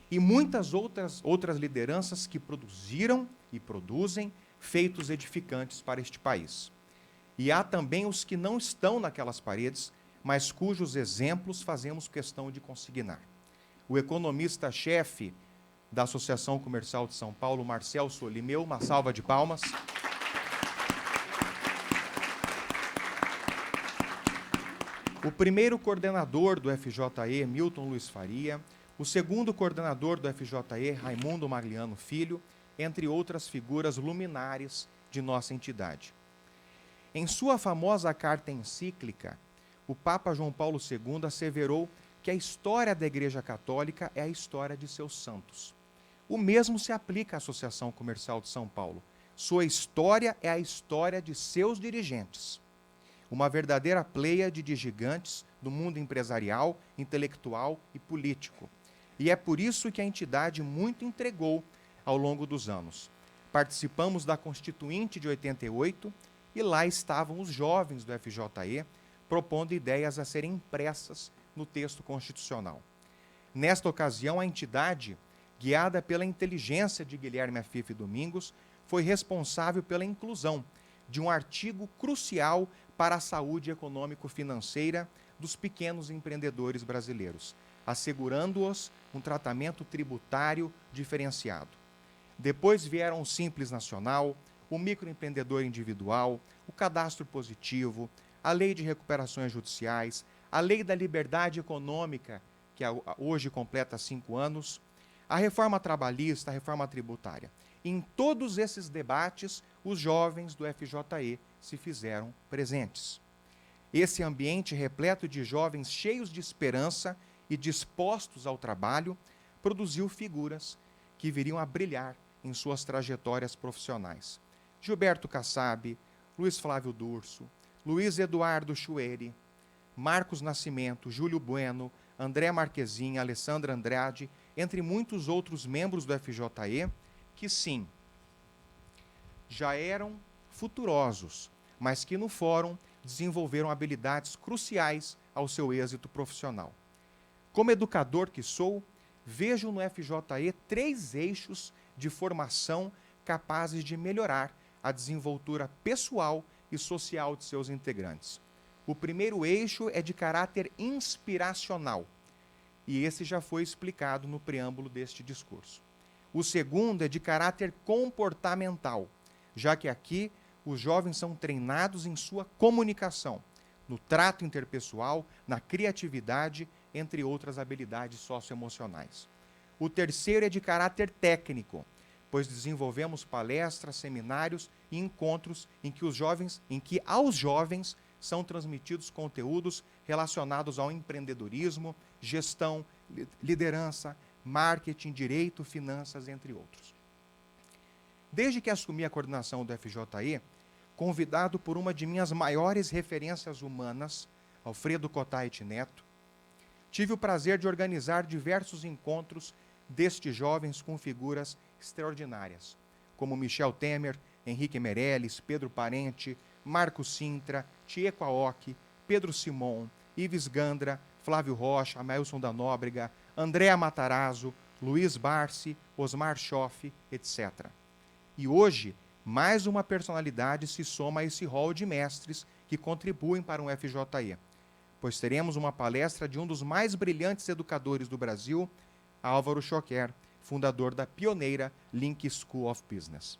e muitas outras lideranças que produziram e produzem feitos edificantes para este país. E há também os que não estão naquelas paredes, mas cujos exemplos fazemos questão de consignar. O economista-chefe da Associação Comercial de São Paulo, Marcel Solimeu, uma salva de palmas. O primeiro coordenador do FJE, Milton Luiz Faria, o segundo coordenador do FJE, Raimundo Magliano Filho, entre outras figuras luminares de nossa entidade. Em sua famosa carta encíclica, o Papa João Paulo II asseverou que a história da Igreja Católica é a história de seus santos. O mesmo se aplica à Associação Comercial de São Paulo. Sua história é a história de seus dirigentes. Uma verdadeira pleiade de gigantes do mundo empresarial, intelectual e político. E é por isso que a entidade muito entregou ao longo dos anos. Participamos da Constituinte de 88 e lá estavam os jovens do FJE propondo ideias a serem impressas no texto constitucional. Nesta ocasião, a entidade, guiada pela inteligência de Guilherme Afife Domingos, foi responsável pela inclusão de um artigo crucial para a saúde econômico-financeira dos pequenos empreendedores brasileiros, assegurando-os um tratamento tributário diferenciado. Depois vieram o Simples Nacional, o microempreendedor individual, o cadastro positivo, a lei de recuperações judiciais, a lei da liberdade econômica, que hoje completa 5 anos, a reforma trabalhista, a reforma tributária. Em todos esses debates, os jovens do FJE se fizeram presentes. Esse ambiente repleto de jovens cheios de esperança e dispostos ao trabalho produziu figuras que viriam a brilhar em suas trajetórias profissionais. Gilberto Kassab, Luiz Flávio Durso, Luiz Eduardo Chueri, Marcos Nascimento, Júlio Bueno, André Marquezin, Alessandra Andrade, entre muitos outros membros do FJE, que sim, já eram futurosos, mas que no fórum desenvolveram habilidades cruciais ao seu êxito profissional. Como educador que sou, vejo no FJE 3 eixos de formação capazes de melhorar a desenvoltura pessoal e social de seus integrantes. O primeiro eixo é de caráter inspiracional, e esse já foi explicado no preâmbulo deste discurso. O segundo é de caráter comportamental, já que aqui os jovens são treinados em sua comunicação, no trato interpessoal, na criatividade, entre outras habilidades socioemocionais. O terceiro é de caráter técnico, pois desenvolvemos palestras, seminários e encontros em que aos jovens são transmitidos conteúdos relacionados ao empreendedorismo, gestão, liderança, marketing, direito, finanças, entre outros. Desde que assumi a coordenação do FJE, convidado por uma de minhas maiores referências humanas, Alfredo Kotait Neto, tive o prazer de organizar diversos encontros destes jovens com figuras extraordinárias, como Michel Temer, Henrique Meirelles, Pedro Parente, Marco Sintra, Tieco Aoki, Pedro Simon, Ives Gandra, Flávio Rocha, Amailson da Nóbrega, Andréa Matarazzo, Luiz Barsi, Osmar Schoff, etc. E hoje, mais uma personalidade se soma a esse rol de mestres que contribuem para um FJE, pois teremos uma palestra de um dos mais brilhantes educadores do Brasil, Álvaro Schocker, fundador da pioneira Link School of Business.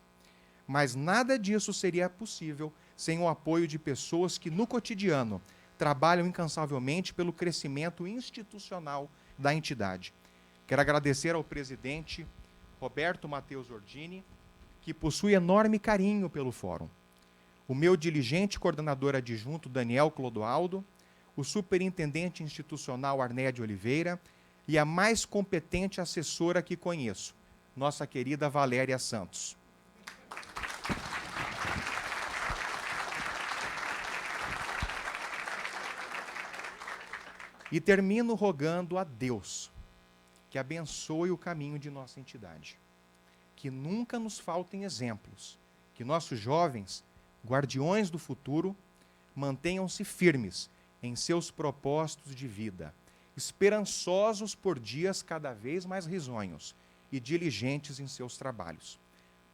Mas nada disso seria possível sem o apoio de pessoas que, no cotidiano, trabalham incansavelmente pelo crescimento institucional da entidade. Quero agradecer ao presidente Roberto Matheus Ordini, que possui enorme carinho pelo Fórum, o meu diligente coordenador adjunto Daniel Clodoaldo, o superintendente institucional Arnédio Oliveira e a mais competente assessora que conheço, nossa querida Valéria Santos. E termino rogando a Deus que abençoe o caminho de nossa entidade. Que nunca nos faltem exemplos, que nossos jovens, guardiões do futuro, mantenham-se firmes em seus propósitos de vida, esperançosos por dias cada vez mais risonhos e diligentes em seus trabalhos.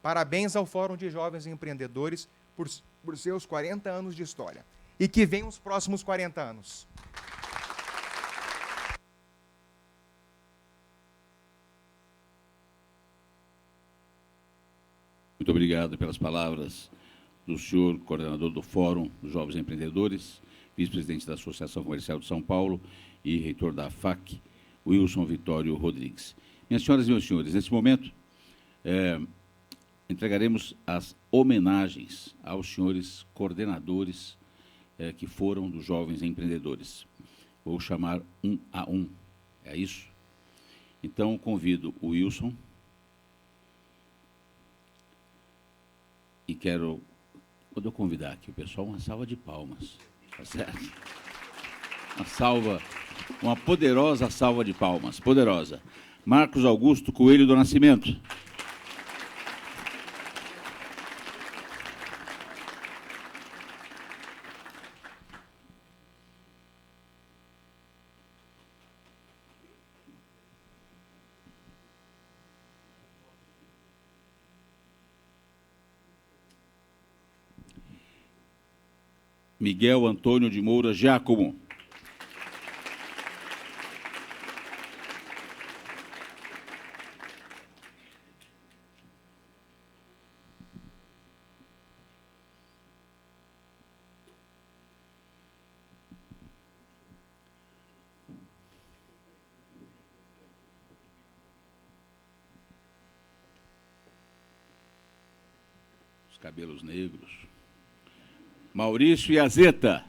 Parabéns ao Fórum de Jovens Empreendedores por seus 40 anos de história. E que venham os próximos 40 anos. Muito obrigado pelas palavras do senhor coordenador do Fórum dos Jovens Empreendedores, vice-presidente da Associação Comercial de São Paulo e reitor da FAC, Wilson Vitório Rodrigues. Minhas senhoras e meus senhores, nesse momento, entregaremos as homenagens aos senhores coordenadores que foram dos Jovens Empreendedores. Vou chamar um a um, é isso? Então, convido o Wilson. E quero, quando eu convidar aqui o pessoal, uma salva de palmas, tá certo? Uma poderosa salva de palmas, poderosa. Marcos Augusto Coelho do Nascimento. Miguel Antônio de Moura Giacomo. Os cabelos negros. Maurício Iazeta.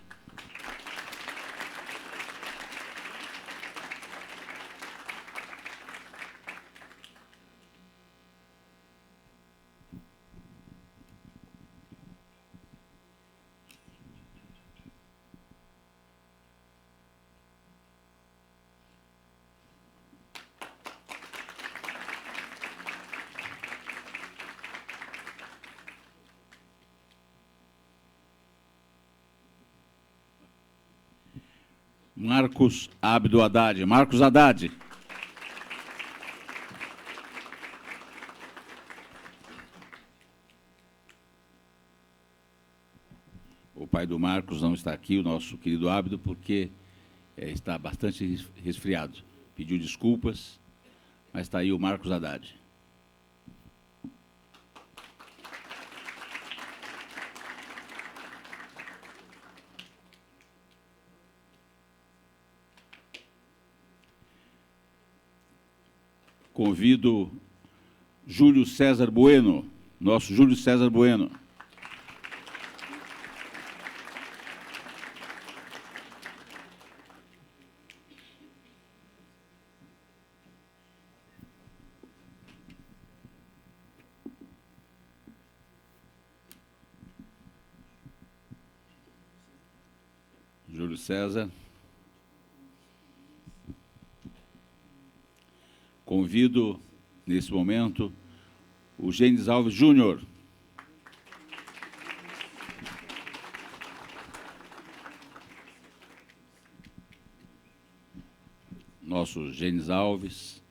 Marcos Abdo Haddad. Marcos Haddad. O pai do Marcos não está aqui, o nosso querido Abdo, porque está bastante resfriado. Pediu desculpas, mas está aí o Marcos Haddad. Convido Júlio César Bueno, nosso Júlio César Bueno. Júlio César. Convido, nesse momento, o Gênesis Alves Júnior. Nosso Gênesis Alves.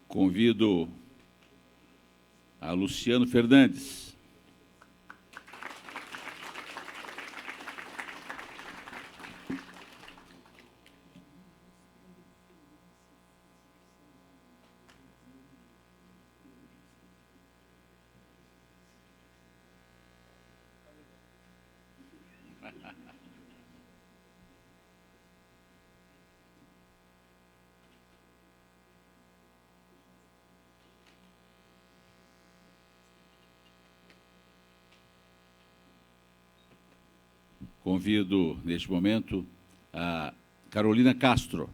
Convido a Luciano Fernandes. Convido, neste momento, a Carolina Castro.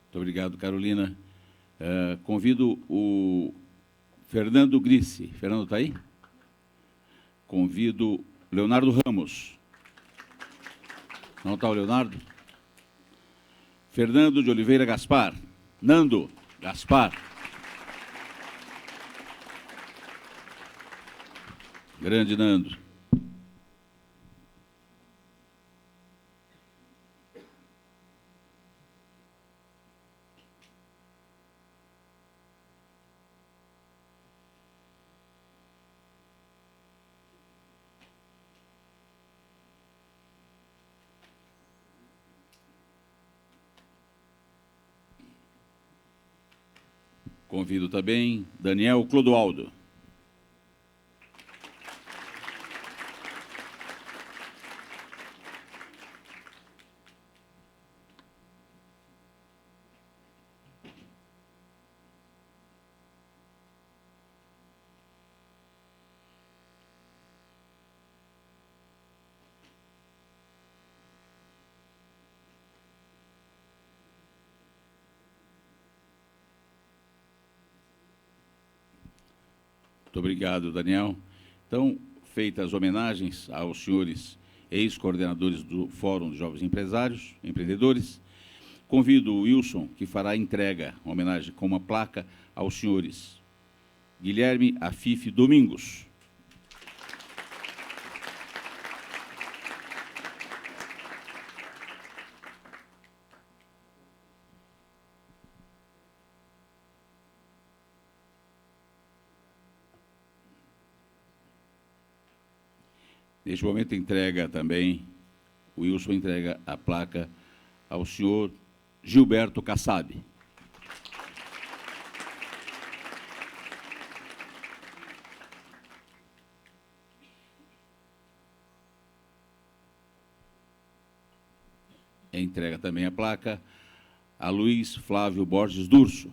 Muito obrigado, Carolina. Convido o Fernando Grisse. Fernando está aí? Convido Leonardo Ramos. Não está o Leonardo? Fernando de Oliveira Gaspar. Nando Gaspar. Grande Nando. Convido também Daniel Clodoaldo. Muito obrigado, Daniel. Então, feitas as homenagens aos senhores ex-coordenadores do Fórum de Jovens Empreendedores, convido o Wilson, que fará a entrega, uma homenagem com uma placa aos senhores Guilherme Afife Domingos. Neste momento entrega também, o Wilson entrega a placa ao senhor Gilberto Kassab. entrega também a placa a Luiz Flávio Borges Durso.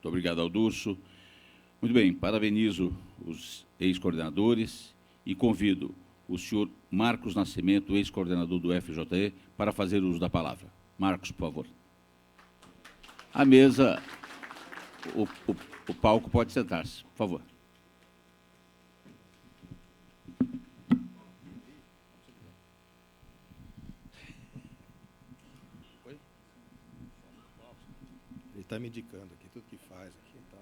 Muito obrigado ao Durso. Muito bem, parabenizo os ex-coordenadores e convido o senhor Marcos Nascimento, ex-coordenador do FJE, para fazer uso da palavra. Marcos, por favor. A mesa, o palco pode sentar-se, por favor. Ele está me indicando aqui tudo que faz aqui e tal.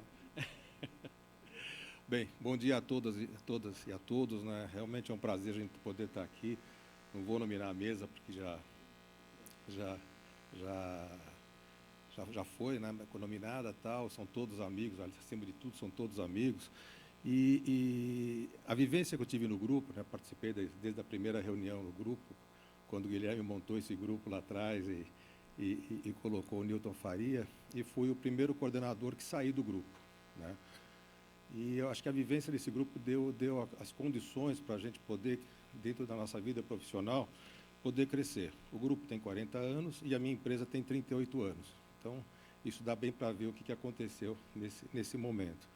Bem, bom dia a todas e a todos, né? Realmente é um prazer a gente poder estar aqui. Não vou nominar a mesa porque já foi, né, nominada, tal. São todos amigos, acima de tudo são todos amigos. E a vivência que eu tive no grupo, né, participei desde a primeira reunião no grupo, quando o Guilherme montou esse grupo lá atrás e colocou o Newton Faria, e fui o primeiro coordenador que saí do grupo, né? E eu acho que a vivência desse grupo deu as condições para a gente poder, dentro da nossa vida profissional, poder crescer. O grupo tem 40 anos e a minha empresa tem 38 anos. Então, isso dá bem para ver o que aconteceu nesse momento.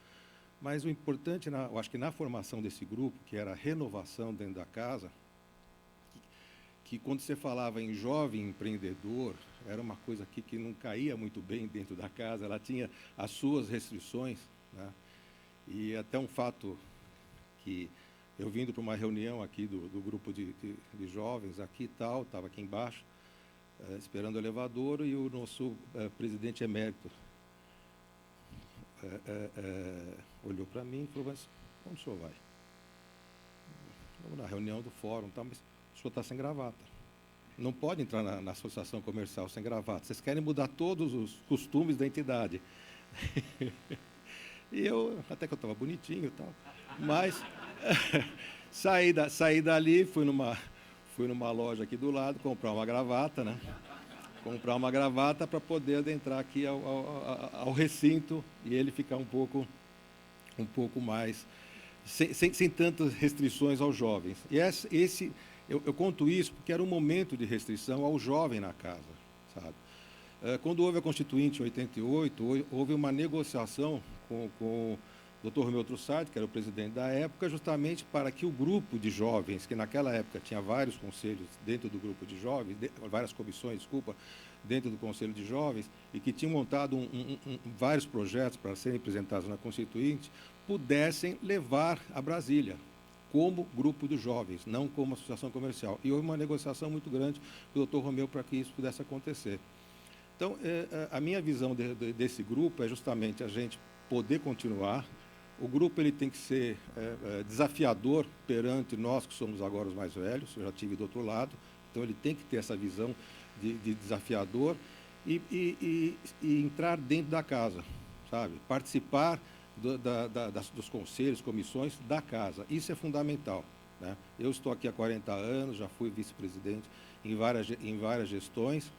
Mas o importante, eu acho que na formação desse grupo, que era a renovação dentro da casa, que quando você falava em jovem empreendedor, era uma coisa aqui que não caía muito bem dentro da casa, ela tinha as suas restrições, né? E até um fato que eu vindo para uma reunião aqui do grupo de jovens aqui e tal, estava aqui embaixo, esperando o elevador, e o nosso presidente emérito olhou para mim e falou: mas onde o senhor vai? Vamos na reunião do fórum, tá, mas o senhor está sem gravata. Não pode entrar na associação comercial sem gravata. Vocês querem mudar todos os costumes da entidade. E eu, até que eu estava bonitinho e tal, mas saí dali, fui numa loja aqui do lado, comprar uma gravata, né? Comprar uma gravata para poder adentrar aqui ao recinto e ele ficar um pouco mais, sem tantas restrições aos jovens. E eu conto isso porque era um momento de restrição ao jovem na casa, sabe? Quando houve a Constituinte em 88, houve uma negociação com o Dr. Romeu Trussardi, que era o presidente da época, justamente para que o grupo de jovens, que naquela época tinha vários conselhos dentro do grupo de jovens, várias comissões, desculpa, dentro do Conselho de Jovens, e que tinham montado vários projetos para serem apresentados na Constituinte, pudessem levar a Brasília como grupo de jovens, não como associação comercial. E houve uma negociação muito grande com o Dr. Romeu para que isso pudesse acontecer. Então, a minha visão desse grupo é justamente a gente poder continuar. O grupo ele tem que ser desafiador perante nós, que somos agora os mais velhos, eu já estive do outro lado, então ele tem que ter essa visão de desafiador e entrar dentro da casa, sabe? Participar dos conselhos, comissões da casa. Isso é fundamental, né? Eu estou aqui há 40 anos, já fui vice-presidente em várias gestões,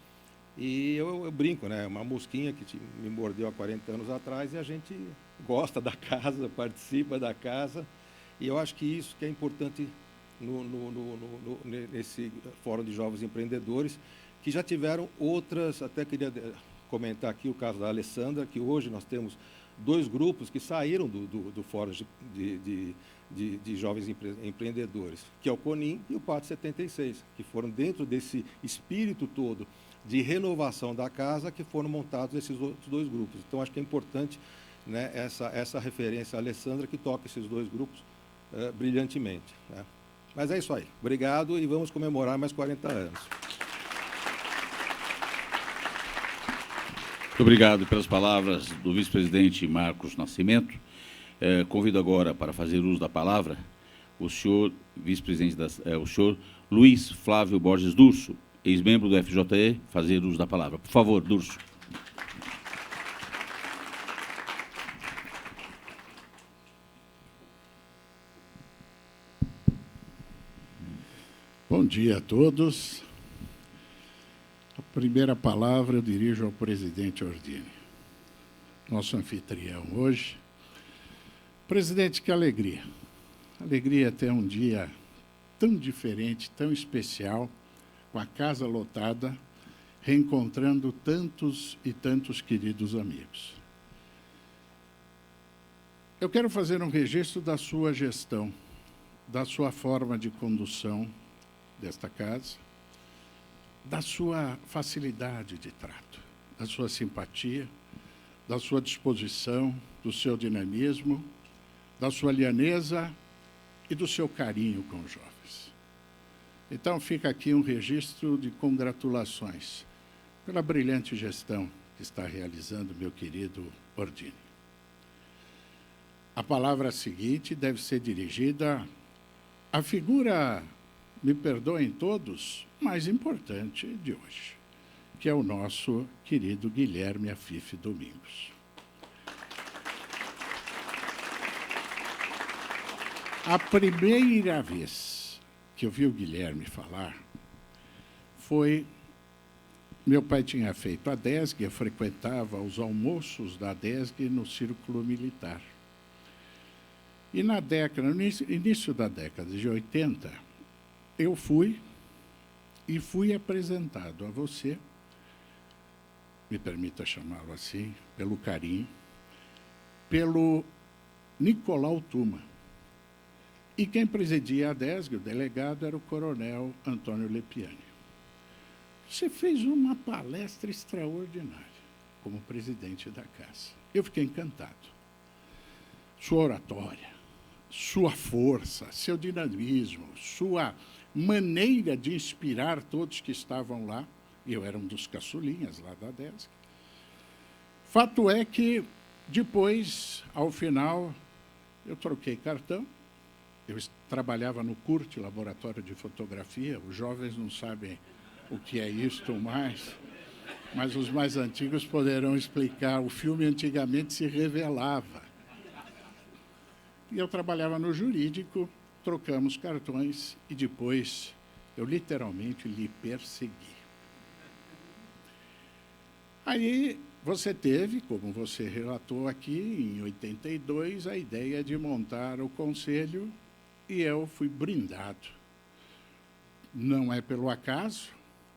e eu brinco, né? Uma mosquinha que me mordeu há 40 anos atrás, e a gente gosta da casa, participa da casa, e eu acho que isso que é importante nesse Fórum de Jovens Empreendedores, que já tiveram outras, até queria comentar aqui o caso da Alessandra, que hoje nós temos 2 grupos que saíram do Fórum de Jovens Empreendedores, que é o CONIM e o PAT 76, que foram dentro desse espírito todo de renovação da casa, que foram montados esses outros 2 grupos. Então, acho que é importante, né, essa referência à Alessandra, que toca esses 2 grupos brilhantemente, né? Mas é isso aí. Obrigado e vamos comemorar mais 40 anos. Muito obrigado pelas palavras do vice-presidente Marcos Nascimento. Convido agora para fazer uso da palavra o senhor vice-presidente, o senhor Luiz Flávio Borges Durso, ex-membro do FJE, fazer uso da palavra. Por favor, Durso. Bom dia a todos. A primeira palavra eu dirijo ao presidente Ordini, nosso anfitrião hoje. Presidente, que alegria. Alegria ter um dia tão diferente, tão especial, com a casa lotada, reencontrando tantos e tantos queridos amigos. Eu quero fazer um registro da sua gestão, da sua forma de condução desta casa, da sua facilidade de trato, da sua simpatia, da sua disposição, do seu dinamismo, da sua lianeza e do seu carinho com os jovens. Então, fica aqui um registro de congratulações pela brilhante gestão que está realizando meu querido Ordini. A palavra seguinte deve ser dirigida à figura, me perdoem todos, mais importante de hoje, que é o nosso querido Guilherme Afife Domingos. A primeira vez que eu vi o Guilherme falar foi... Meu pai tinha feito a DESG, eu frequentava os almoços da DESG no Círculo Militar. E no início da década de 80, eu fui apresentado a você, me permita chamá-lo assim, pelo carinho, pelo Nicolau Tuma. E quem presidia a DESG, o delegado, era o coronel Antônio Lepiani. Você fez uma palestra extraordinária como presidente da casa. Eu fiquei encantado. Sua oratória, sua força, seu dinamismo, sua maneira de inspirar todos que estavam lá. Eu era um dos caçulinhas lá da DESG. Fato é que, depois, ao final, eu troquei cartão. Eu trabalhava no CURT, Laboratório de Fotografia. Os jovens não sabem o que é isto mais, mas os mais antigos poderão explicar. O filme antigamente se revelava. E eu trabalhava no jurídico, trocamos cartões e depois eu literalmente lhe persegui. Aí você teve, como você relatou aqui, em 82, a ideia de montar o conselho e eu fui brindado. Não é pelo acaso,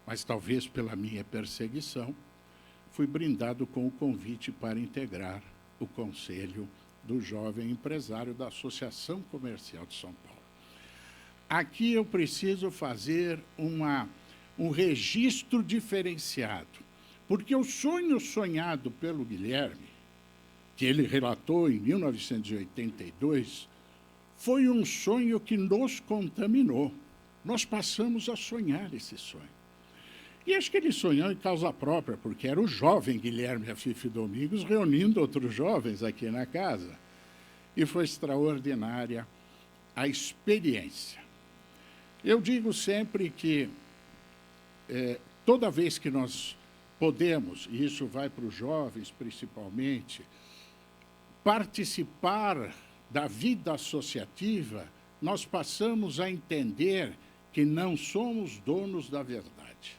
mas talvez pela minha perseguição, fui brindado com o convite para integrar o Conselho do Jovem Empresário da Associação Comercial de São Paulo. Aqui eu preciso fazer um registro diferenciado, porque o sonho sonhado pelo Guilherme, que ele relatou em 1982, foi um sonho que nos contaminou. Nós passamos a sonhar esse sonho. E acho que ele sonhou em causa própria, porque era o jovem Guilherme Afife Domingos reunindo outros jovens aqui na casa. E foi extraordinária a experiência. Eu digo sempre que toda vez que nós podemos, e isso vai para os jovens principalmente, participar da vida associativa, nós passamos a entender que não somos donos da verdade.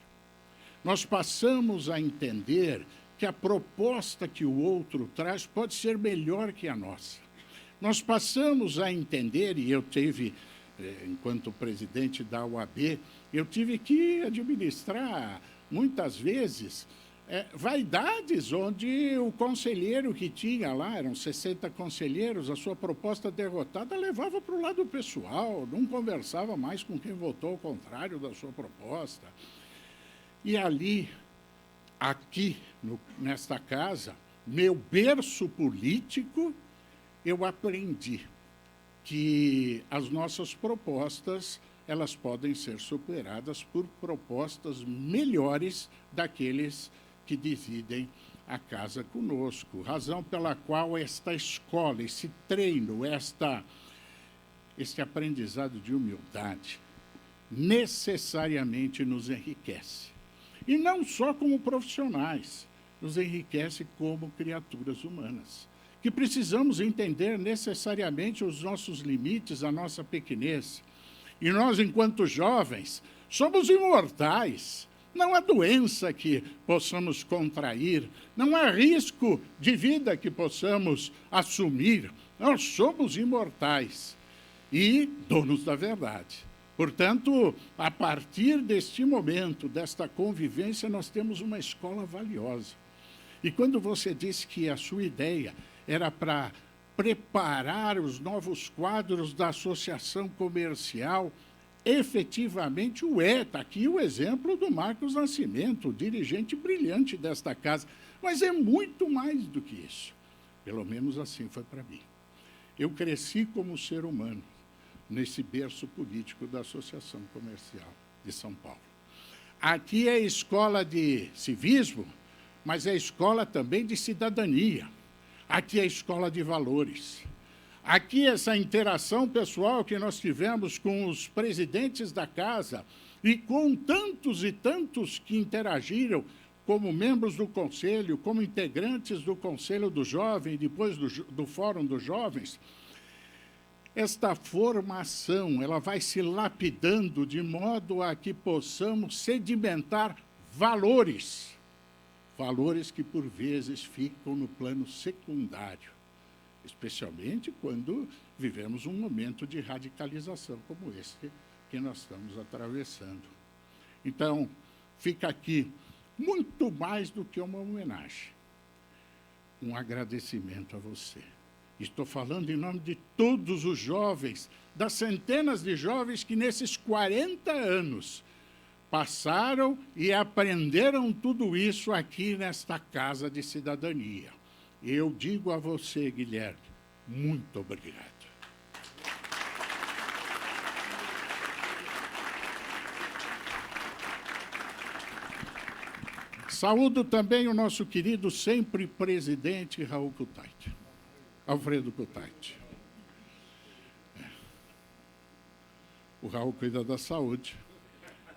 Nós passamos a entender que a proposta que o outro traz pode ser melhor que a nossa. Nós passamos a entender, e eu tive, enquanto presidente da UAB, eu tive que administrar, muitas vezes, vaidades, onde o conselheiro que tinha lá, eram 60 conselheiros, a sua proposta derrotada levava para o lado pessoal, não conversava mais com quem votou ao contrário da sua proposta. E ali, aqui, nesta casa, meu berço político, eu aprendi que as nossas propostas, elas podem ser superadas por propostas melhores daqueles que dividem a casa conosco, razão pela qual esta escola, esse treino, este aprendizado de humildade necessariamente nos enriquece. E não só como profissionais, nos enriquece como criaturas humanas, que precisamos entender necessariamente os nossos limites, a nossa pequenez. E nós, enquanto jovens, somos imortais. Não há doença que possamos contrair, não há risco de vida que possamos assumir. Nós somos imortais e donos da verdade. Portanto, a partir deste momento, desta convivência, nós temos uma escola valiosa. E quando você disse que a sua ideia era para preparar os novos quadros da associação comercial, efetivamente o é. Está aqui o exemplo do Marcos Nascimento, o dirigente brilhante desta casa. Mas é muito mais do que isso. Pelo menos assim foi para mim. Eu cresci como ser humano nesse berço político da Associação Comercial de São Paulo. Aqui é a escola de civismo, mas é a escola também de cidadania. Aqui é a escola de valores. Aqui essa interação pessoal que nós tivemos com os presidentes da casa e com tantos e tantos que interagiram como membros do Conselho, como integrantes do Conselho do Jovem, depois do Fórum dos Jovens, esta formação ela vai se lapidando de modo a que possamos sedimentar valores, valores que, por vezes, ficam no plano secundário, especialmente quando vivemos um momento de radicalização como esse que nós estamos atravessando. Então, fica aqui muito mais do que uma homenagem, um agradecimento a você. Estou falando em nome de todos os jovens, das centenas de jovens que nesses 40 anos passaram e aprenderam tudo isso aqui nesta Casa de Cidadania. Eu digo a você, Guilherme, muito obrigado. Saúdo também o nosso querido sempre presidente Raul Kutait. Alfredo Kutait. O Raul cuida da saúde,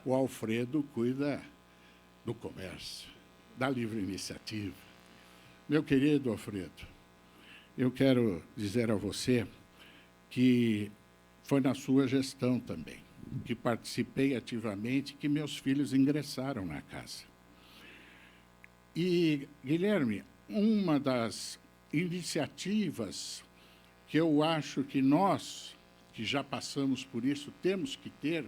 o Alfredo cuida do comércio, da livre iniciativa. Meu querido Alfredo, eu quero dizer a você que foi na sua gestão também, que participei ativamente, que meus filhos ingressaram na casa. E, Guilherme, uma das iniciativas que eu acho que nós, que já passamos por isso, temos que ter,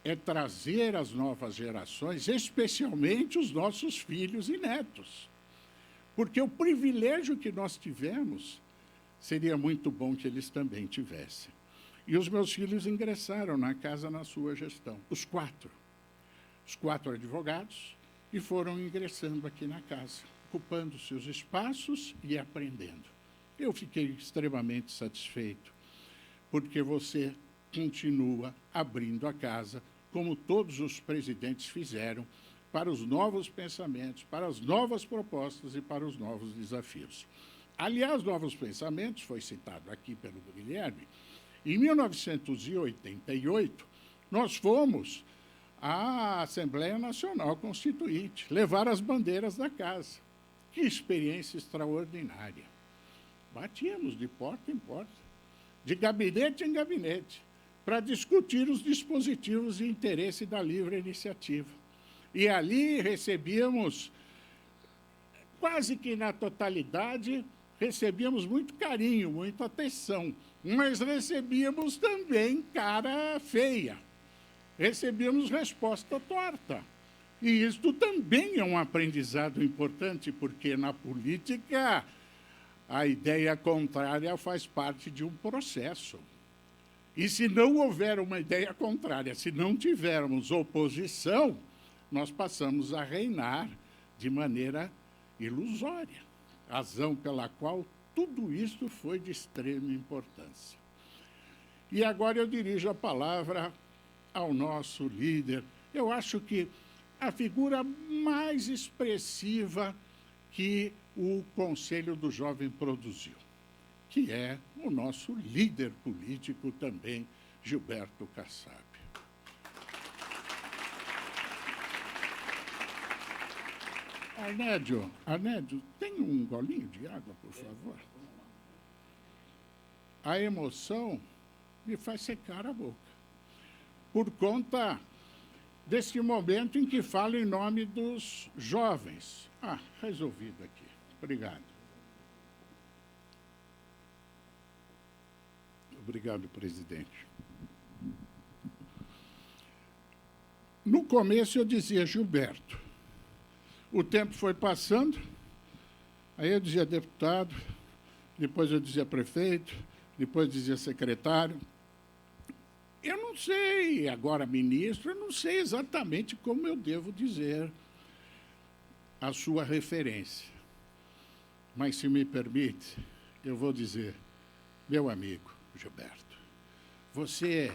é trazer as novas gerações, especialmente os nossos filhos e netos. Porque o privilégio que nós tivemos, seria muito bom que eles também tivessem. E os meus filhos ingressaram na casa na sua gestão, os quatro advogados, e foram ingressando aqui na casa, ocupando seus espaços e aprendendo. Eu fiquei extremamente satisfeito, porque você continua abrindo a casa, como todos os presidentes fizeram, para os novos pensamentos, para as novas propostas e para os novos desafios. Aliás, Novos Pensamentos, foi citado aqui pelo Guilherme, em 1988, nós fomos à Assembleia Nacional Constituinte, levar as bandeiras da casa. Que experiência extraordinária. Batíamos de porta em porta, de gabinete em gabinete, para discutir os dispositivos de interesse da livre iniciativa. E ali recebíamos, quase que na totalidade, recebíamos muito carinho, muita atenção, mas recebíamos também cara feia, recebíamos resposta torta. E isto também é um aprendizado importante, porque na política a ideia contrária faz parte de um processo. E se não houver uma ideia contrária, se não tivermos oposição, nós passamos a reinar de maneira ilusória, razão pela qual tudo isso foi de extrema importância. E agora eu dirijo a palavra ao nosso líder. Eu acho que a figura mais expressiva que o Conselho do Jovem produziu, que é o nosso líder político também, Gilberto Kassab. Arnédio, tem um golinho de água, por favor? A emoção me faz secar a boca, por conta desse momento em que falo em nome dos jovens. Resolvido aqui. Obrigado. Obrigado, presidente. No começo eu dizia Gilberto. O tempo foi passando, aí eu dizia deputado, depois eu dizia prefeito, depois eu dizia secretário. Eu não sei, agora ministro, eu não sei exatamente como eu devo dizer a sua referência. Mas, se me permite, eu vou dizer, meu amigo Gilberto, você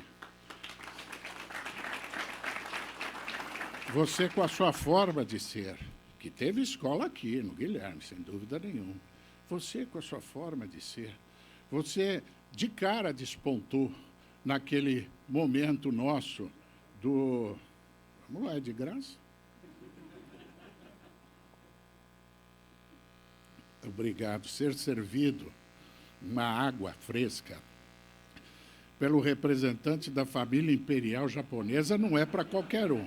com a sua forma de ser, que teve escola aqui, no Guilherme, sem dúvida nenhuma, você com a sua forma de ser, você de cara despontou naquele momento nosso do... Vamos lá, é de graça? Obrigado. Ser servido uma água fresca pelo representante da família imperial japonesa não é para qualquer um.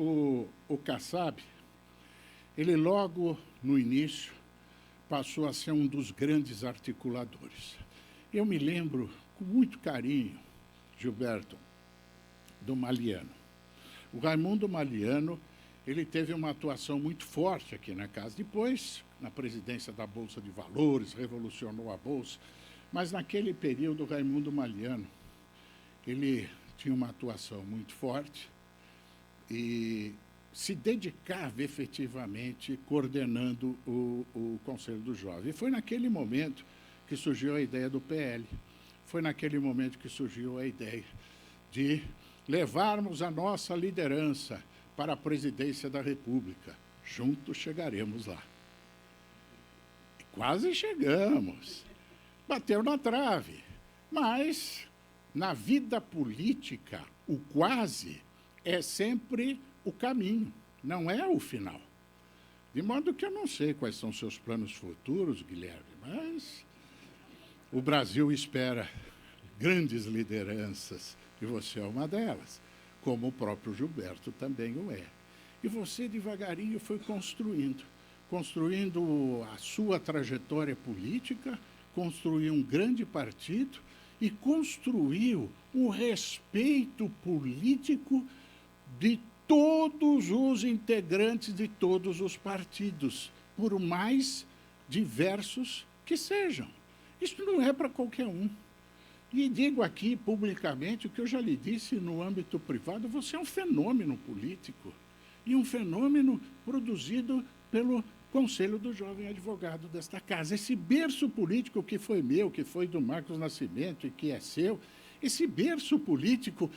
O Kassab, ele logo no início passou a ser um dos grandes articuladores. Eu me lembro com muito carinho, Gilberto, do Maliano. O Raimundo Maliano, ele teve uma atuação muito forte aqui na casa. Depois, na presidência da Bolsa de Valores, revolucionou a Bolsa. Mas, naquele período, o Raimundo Maliano, ele tinha uma atuação muito forte e se dedicava efetivamente coordenando o Conselho do Jovem. E foi naquele momento que surgiu a ideia do PL. Foi naquele momento que surgiu a ideia de levarmos a nossa liderança para a presidência da República. Juntos chegaremos lá. E quase chegamos. Bateu na trave. Mas, na vida política, o quase é sempre o caminho, não é o final. De modo que eu não sei quais são seus planos futuros, Guilherme, mas o Brasil espera grandes lideranças, e você é uma delas, como o próprio Gilberto também o é. E você, devagarinho, foi construindo a sua trajetória política, construiu um grande partido e construiu o respeito político de todos os integrantes de todos os partidos, por mais diversos que sejam. Isso não é para qualquer um. E digo aqui publicamente o que eu já lhe disse no âmbito privado, você é um fenômeno político e um fenômeno produzido pelo Conselho do Jovem Advogado desta casa. Esse berço político que foi meu, que foi do Marcos Nascimento e que é seu, esse berço político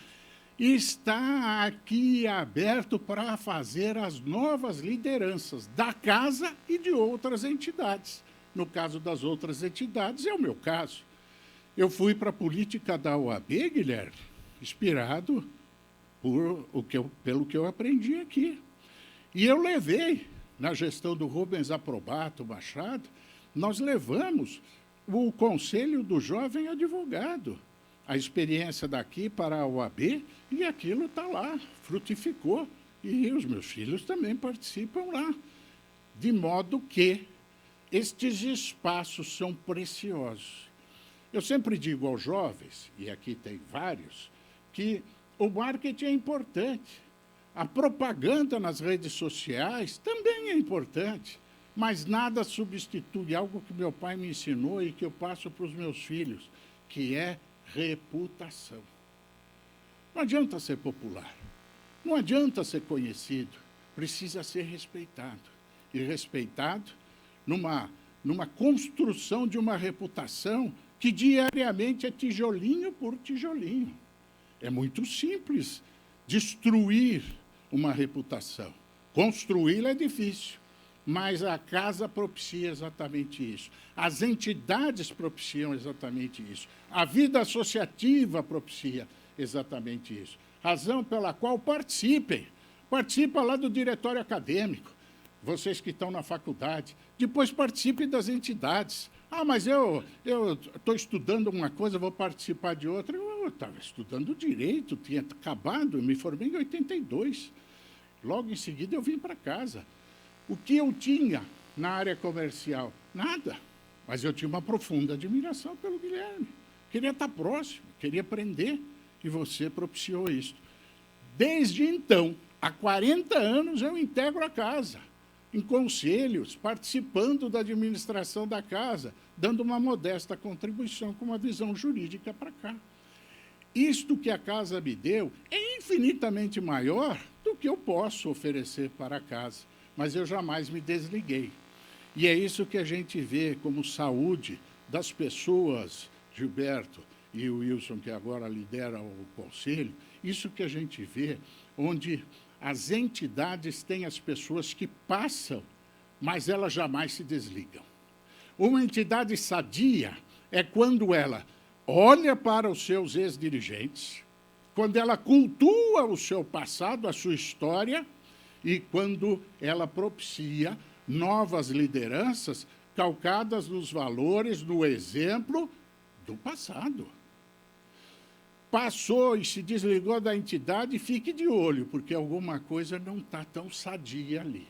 está aqui aberto para fazer as novas lideranças da casa e de outras entidades. No caso das outras entidades, é o meu caso. Eu fui para a política da OAB, Guilherme, inspirado pelo que eu aprendi aqui. E eu levei, na gestão do Rubens Aprobato Machado, nós levamos o Conselho do Jovem Advogado, a experiência daqui para a OAB, e aquilo está lá, frutificou, e os meus filhos também participam lá. De modo que estes espaços são preciosos. Eu sempre digo aos jovens, e aqui tem vários, que o marketing é importante. A propaganda nas redes sociais também é importante, mas nada substitui algo que meu pai me ensinou e que eu passo para os meus filhos, que é reputação. Não adianta ser popular, não adianta ser conhecido, precisa ser respeitado. E respeitado numa construção de uma reputação que diariamente é tijolinho por tijolinho. É muito simples destruir uma reputação. Construí-la é difícil, mas a casa propicia exatamente isso. As entidades propiciam exatamente isso. A vida associativa propicia exatamente isso. Razão pela qual participem. Participa lá do diretório acadêmico, vocês que estão na faculdade. Depois participem das entidades. Ah, mas eu estou estudando uma coisa, vou participar de outra. Eu estava estudando direito, tinha acabado, eu me formei em 82. Logo em seguida eu vim para casa. O que eu tinha na área comercial? Nada. Mas eu tinha uma profunda admiração pelo Guilherme. Queria estar próximo, queria aprender. E você propiciou isso. Desde então, há 40 anos, eu integro a casa, em conselhos, participando da administração da casa, dando uma modesta contribuição com uma visão jurídica para cá. Isto que a casa me deu é infinitamente maior do que eu posso oferecer para a casa, mas eu jamais me desliguei. E é isso que a gente vê como saúde das pessoas, Gilberto e o Wilson, que agora lidera o conselho, isso que a gente vê, onde as entidades têm as pessoas que passam, mas elas jamais se desligam. Uma entidade sadia é quando ela olha para os seus ex-dirigentes, quando ela cultua o seu passado, a sua história, e quando ela propicia novas lideranças calcadas nos valores do exemplo do passado. Passou e se desligou da entidade, fique de olho, porque alguma coisa não está tão sadia ali.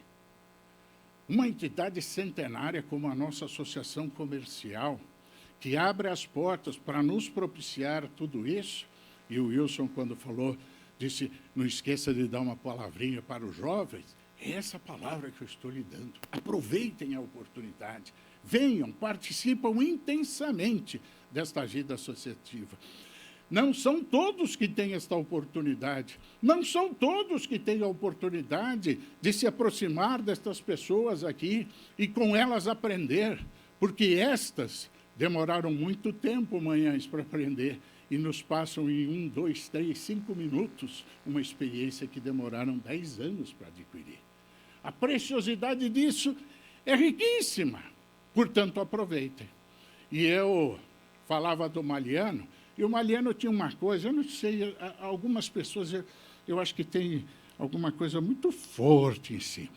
Uma entidade centenária como a nossa associação comercial, que abre as portas para nos propiciar tudo isso, e o Wilson, quando falou, disse, não esqueça de dar uma palavrinha para os jovens, é essa palavra que eu estou lhe dando. Aproveitem a oportunidade, venham, participam intensamente desta vida associativa. Não são todos que têm esta oportunidade, não são todos que têm a oportunidade de se aproximar destas pessoas aqui e com elas aprender, porque estas demoraram muito tempo, manhãs, para aprender, e nos passam em 1, 2, 3, 5 minutos uma experiência que demoraram 10 anos para adquirir. A preciosidade disso é riquíssima, portanto, aproveitem. E eu falava do Maliano, e o Maliano tinha uma coisa, eu não sei, algumas pessoas, eu acho que tem alguma coisa muito forte em si.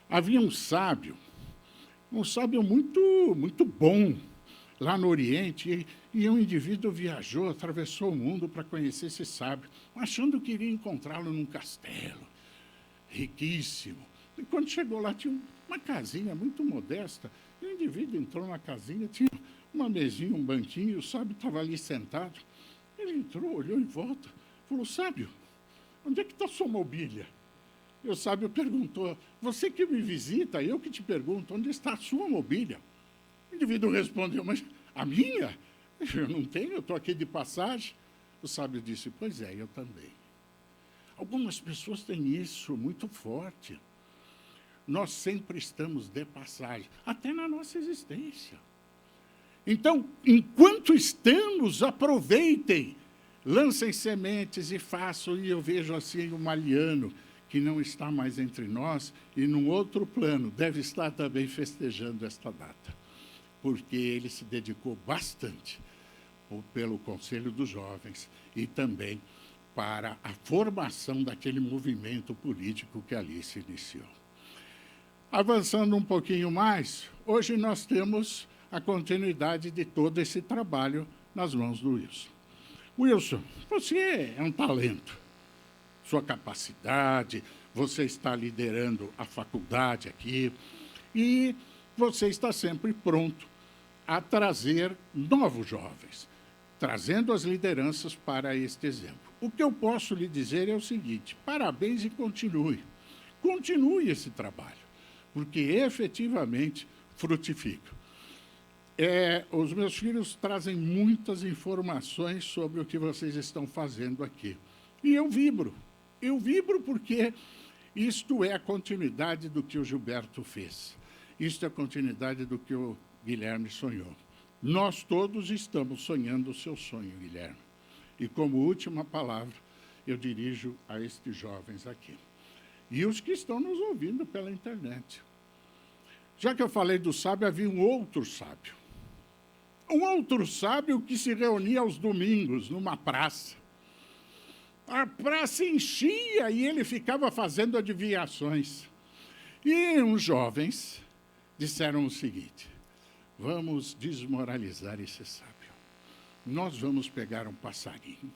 Havia um sábio muito bom, lá no Oriente, e um indivíduo viajou, atravessou o mundo para conhecer esse sábio, achando que iria encontrá-lo num castelo riquíssimo. E quando chegou lá, tinha uma casinha muito modesta, e o indivíduo entrou na casinha, tinha uma mesinha, um banquinho, e o sábio estava ali sentado. Ele entrou, olhou em volta, falou, sábio, onde é que está a sua mobília? E o sábio perguntou, você que me visita, eu que te pergunto, onde está a sua mobília? O indivíduo respondeu, mas a minha? Eu não tenho, eu estou aqui de passagem. O sábio disse, pois é, eu também. Algumas pessoas têm isso muito forte. Nós sempre estamos de passagem, até na nossa existência. Então, enquanto estamos, aproveitem, lancem sementes e façam. E eu vejo assim o Maliano, que não está mais entre nós, e num outro plano, deve estar também festejando esta data, porque ele se dedicou bastante pelo Conselho dos Jovens e também para a formação daquele movimento político que ali se iniciou. Avançando um pouquinho mais, hoje nós temos a continuidade de todo esse trabalho nas mãos do Wilson. Wilson, você é um talento. Sua capacidade, você está liderando a faculdade aqui e você está sempre pronto a trazer novos jovens, trazendo as lideranças para este exemplo. O que eu posso lhe dizer é o seguinte, parabéns e continue. Continue esse trabalho, porque efetivamente frutifica. Os meus filhos trazem muitas informações sobre o que vocês estão fazendo aqui. E eu vibro porque isto é a continuidade do que o Gilberto fez. Isto é a continuidade do que o Guilherme sonhou. Nós todos estamos sonhando o seu sonho, Guilherme. E como última palavra, eu dirijo a estes jovens aqui. e os que estão nos ouvindo pela internet. Já que eu falei do sábio, havia um outro sábio. Um outro sábio que se reunia aos domingos numa praça. A praça enchia e ele ficava fazendo adivinhações. E uns jovens disseram o seguinte: vamos desmoralizar esse sábio. Nós vamos pegar um passarinho,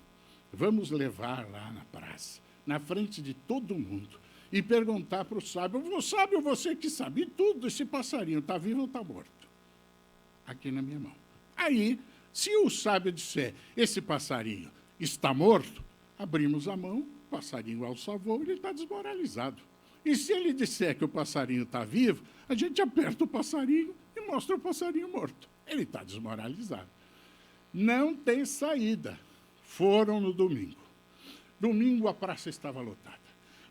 vamos levar lá na praça, na frente de todo mundo, e perguntar para o sábio, você que sabe tudo, esse passarinho está vivo ou está morto? Aqui na minha mão. Aí, se o sábio disser, esse passarinho está morto, abrimos a mão, o passarinho ao sabor, ele está desmoralizado. E se ele disser que o passarinho está vivo, a gente aperta o passarinho e mostra o passarinho morto. Ele está desmoralizado. Não tem saída. Foram no domingo. Domingo a praça estava lotada.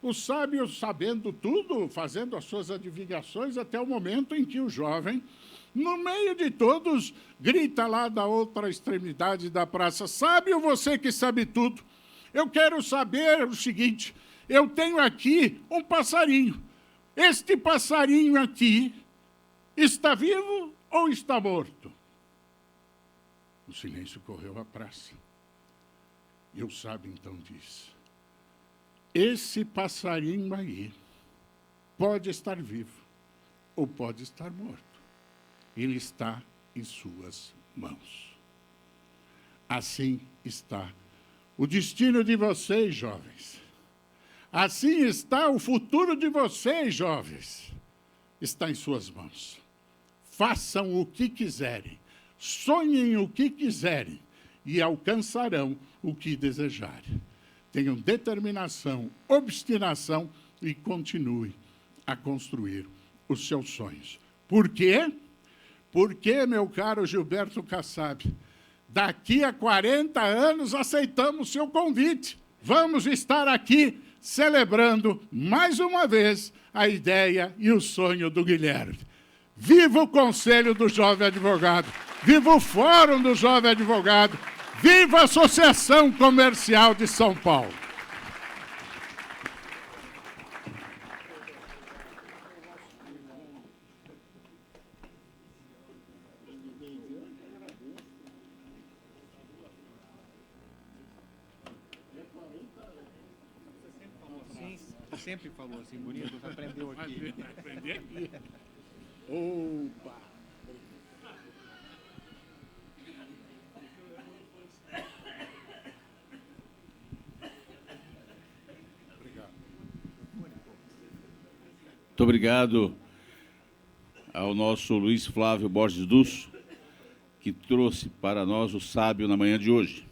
O sábio, sabendo tudo, fazendo as suas adivinhações, até o momento em que o jovem, no meio de todos, grita lá da outra extremidade da praça: sábio, você que sabe tudo, eu quero saber o seguinte, eu tenho aqui um passarinho. Este passarinho aqui está vivo ou está morto? O silêncio correu à praça. E o sábio então disse: esse passarinho aí pode estar vivo ou pode estar morto. Ele está em suas mãos. Assim está o destino de vocês, jovens. Assim está o futuro de vocês, jovens. Está em suas mãos. Façam o que quiserem, sonhem o que quiserem e alcançarão o que desejarem. Tenham determinação, obstinação e continuem a construir os seus sonhos. Por quê? Porque, meu caro Gilberto Kassab, daqui a 40 anos aceitamos seu convite. Vamos estar aqui celebrando, mais uma vez, a ideia e o sonho do Guilherme. Viva o Conselho do Jovem Advogado! Viva o Fórum do Jovem Advogado! Viva a Associação Comercial de São Paulo! Sempre falou assim, bonito, aprendeu aqui. Aprendi aqui. Opa! Obrigado. Muito obrigado ao nosso Luiz Flávio Borges Dusso, que trouxe para nós o sábio na manhã de hoje.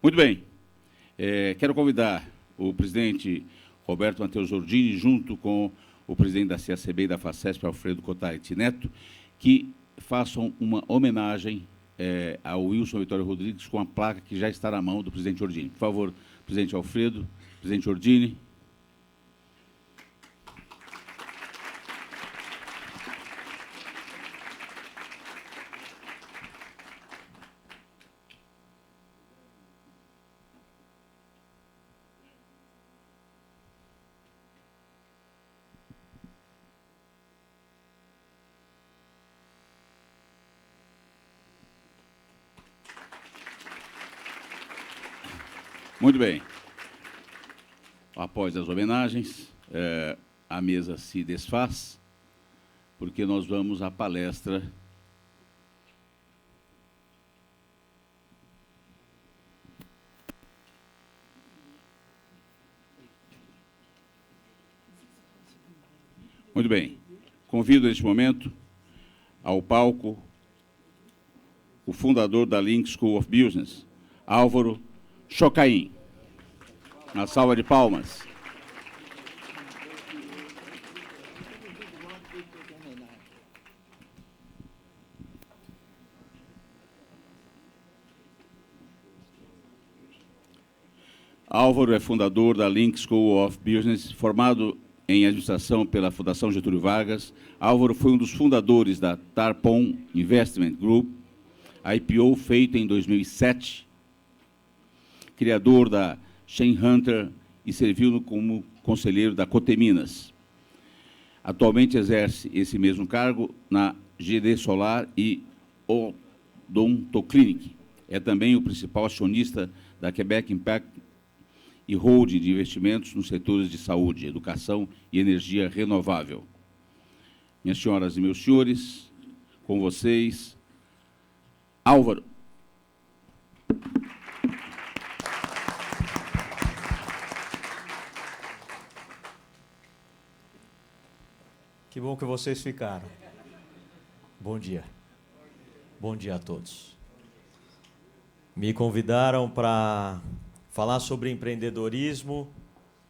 Muito bem. Quero convidar o presidente Roberto Matheus Ordini, junto com o presidente da CACB e da FACESP, Alfredo Cotariti Neto, que façam uma homenagem ao Wilson Vitório Rodrigues com a placa que já está na mão do presidente Ordini. Por favor, presidente Alfredo, presidente Ordini. Muito bem. Após as homenagens, a mesa se desfaz, porque nós vamos à palestra Muito bem. Convido neste momento ao palco o fundador da Link School of Business, Álvaro Chocaim. Uma salva de palmas. Álvaro é fundador da Link School of Business, formado em administração pela Fundação Getúlio Vargas. Álvaro foi um dos fundadores da Tarpon Investment Group, a IPO feita em 2007, criador da Chain Hunter e serviu como conselheiro da Coteminas. Atualmente exerce esse mesmo cargo na GD Solar e Odontoclinic. É também o principal acionista da Quebec Impact e holding de investimentos nos setores de saúde, educação e energia renovável. Minhas senhoras e meus senhores, com vocês, Álvaro. Que bom que vocês ficaram. Bom dia. Bom dia a todos. Me convidaram para falar sobre empreendedorismo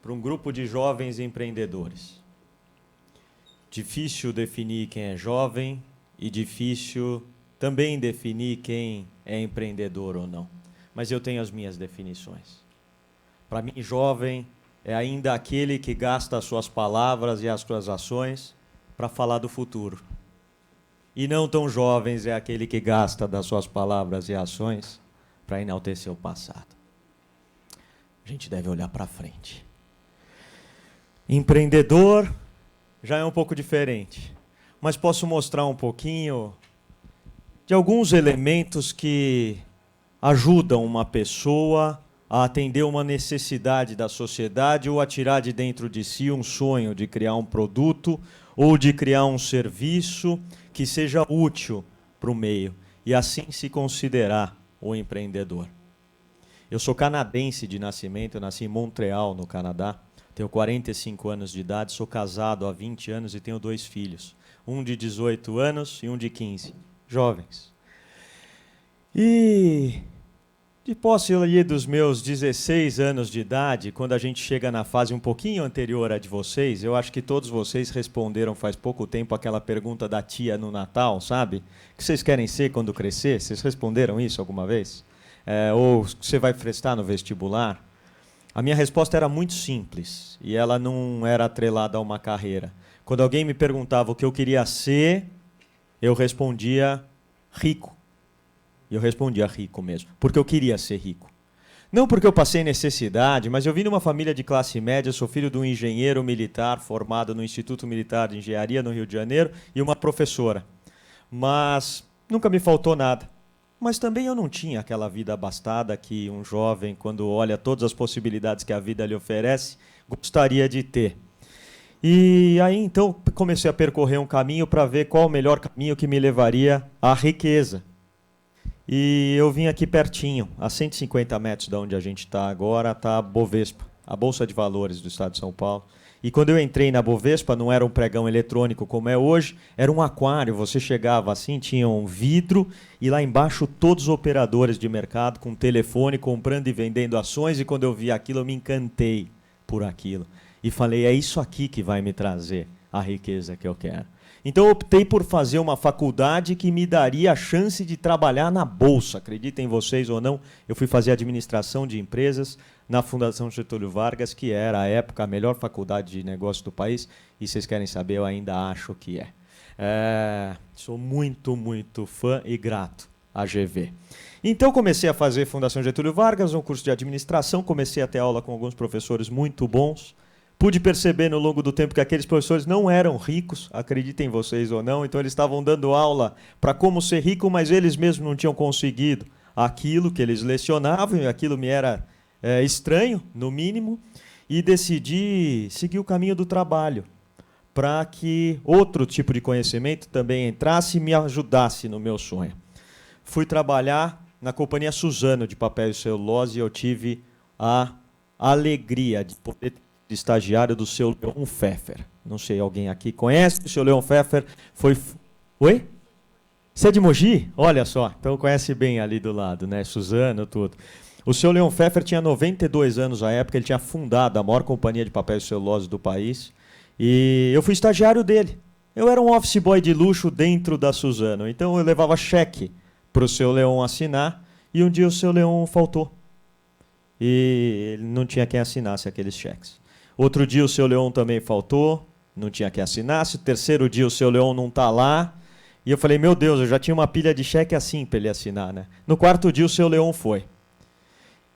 para um grupo de jovens empreendedores. Difícil definir quem é jovem e difícil também definir quem é empreendedor ou não. Mas eu tenho as minhas definições. Para mim, jovem é ainda aquele que gasta as suas palavras e as suas ações para falar do futuro. E não tão jovens é aquele que gasta das suas palavras e ações para enaltecer o passado. A gente deve olhar para frente. Empreendedor já é um pouco diferente, mas posso mostrar um pouquinho de alguns elementos que ajudam uma pessoa a atender uma necessidade da sociedade ou a tirar de dentro de si um sonho de criar um produto ou de criar um serviço que seja útil para o meio e assim se considerar um empreendedor. Eu sou canadense de nascimento, eu nasci em Montreal, no Canadá, tenho 45 anos de idade, sou casado há 20 anos e tenho 2 filhos, um de 18 anos e um de 15, jovens. E de posse ali dos meus 16 anos de idade, quando a gente chega na fase um pouquinho anterior à de vocês, eu acho que todos vocês responderam faz pouco tempo aquela pergunta da tia no Natal, sabe? O que vocês querem ser quando crescer? Vocês responderam isso alguma vez? Ou você vai prestar no vestibular? A minha resposta era muito simples e ela não era atrelada a uma carreira. Quando alguém me perguntava o que eu queria ser, eu respondia rico. E eu respondia rico mesmo, porque eu queria ser rico. Não porque eu passei necessidade, mas eu vim de uma família de classe média, sou filho de um engenheiro militar formado no Instituto Militar de Engenharia no Rio de Janeiro e uma professora. Mas nunca me faltou nada. Mas também eu não tinha aquela vida abastada que um jovem, quando olha todas as possibilidades que a vida lhe oferece, gostaria de ter. E aí, então, comecei a percorrer um caminho para ver qual o melhor caminho que me levaria à riqueza. E eu vim aqui pertinho, a 150 metros de onde a gente está agora, está a Bovespa, a Bolsa de Valores do Estado de São Paulo. E quando eu entrei na Bovespa, não era um pregão eletrônico como é hoje, era um aquário. Você chegava assim, tinha um vidro e lá embaixo todos os operadores de mercado com telefone, comprando e vendendo ações. E quando eu vi aquilo, eu me encantei por aquilo. E falei, é isso aqui que vai me trazer a riqueza que eu quero. Então eu optei por fazer uma faculdade que me daria a chance de trabalhar na Bolsa. Acreditem vocês ou não, eu fui fazer administração de empresas na Fundação Getúlio Vargas, que era, à época, a melhor faculdade de negócio do país. E vocês querem saber, eu ainda acho que é. Sou muito, muito fã e grato à GV. Então comecei a fazer Fundação Getúlio Vargas, um curso de administração, comecei a ter aula com alguns professores muito bons. Pude perceber no longo do tempo que aqueles professores não eram ricos, acreditem vocês ou não, então eles estavam dando aula para como ser rico, mas eles mesmos não tinham conseguido aquilo que eles lecionavam, e aquilo me era estranho, no mínimo, e decidi seguir o caminho do trabalho, para que outro tipo de conhecimento também entrasse e me ajudasse no meu sonho. Fui trabalhar na Companhia Suzano de Papel e Celulose e eu tive a alegria de poder de estagiário do seu Leon Pfeffer. Não sei, alguém aqui conhece? O seu Leon Pfeffer foi... Oi? Você é de Mogi? Olha só, então conhece bem ali do lado, né? Suzano, tudo. O seu Leon Pfeffer tinha 92 anos à época, ele tinha fundado a maior companhia de papel e celulose do país, e eu fui estagiário dele. Eu era um office boy de luxo dentro da Suzano, então eu levava cheque para o seu Leon assinar, e um dia o seu Leon faltou. E ele não tinha quem assinasse aqueles cheques. Outro dia o seu Leon também faltou, não tinha quem assinasse. O terceiro dia o seu Leon não está lá. E eu falei, meu Deus, eu já tinha uma pilha de cheque assim para ele assinar, né? No quarto dia o seu Leon foi.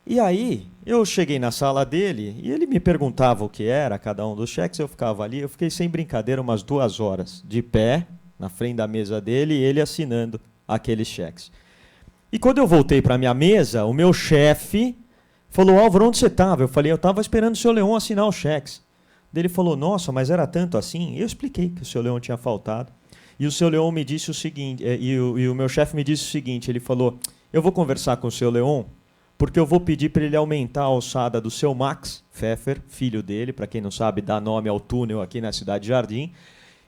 E aí, eu cheguei na sala dele e ele me perguntava o que era cada um dos cheques, eu ficava ali, eu fiquei sem brincadeira umas 2 horas, de pé, na frente da mesa dele, e ele assinando aqueles cheques. E quando eu voltei para a minha mesa, o meu chefe falou, Álvaro, onde você estava? Eu falei, eu estava esperando o seu Leon assinar os cheques. Ele falou, nossa, mas era tanto assim? E eu expliquei que o seu Leon tinha faltado. E o seu Leon me disse o seguinte, e o meu chefe me disse o seguinte, ele falou, eu vou conversar com o seu Leon, porque eu vou pedir para ele aumentar a alçada do seu Max Pfeffer, filho dele, para quem não sabe, dá nome ao túnel aqui na Cidade Jardim.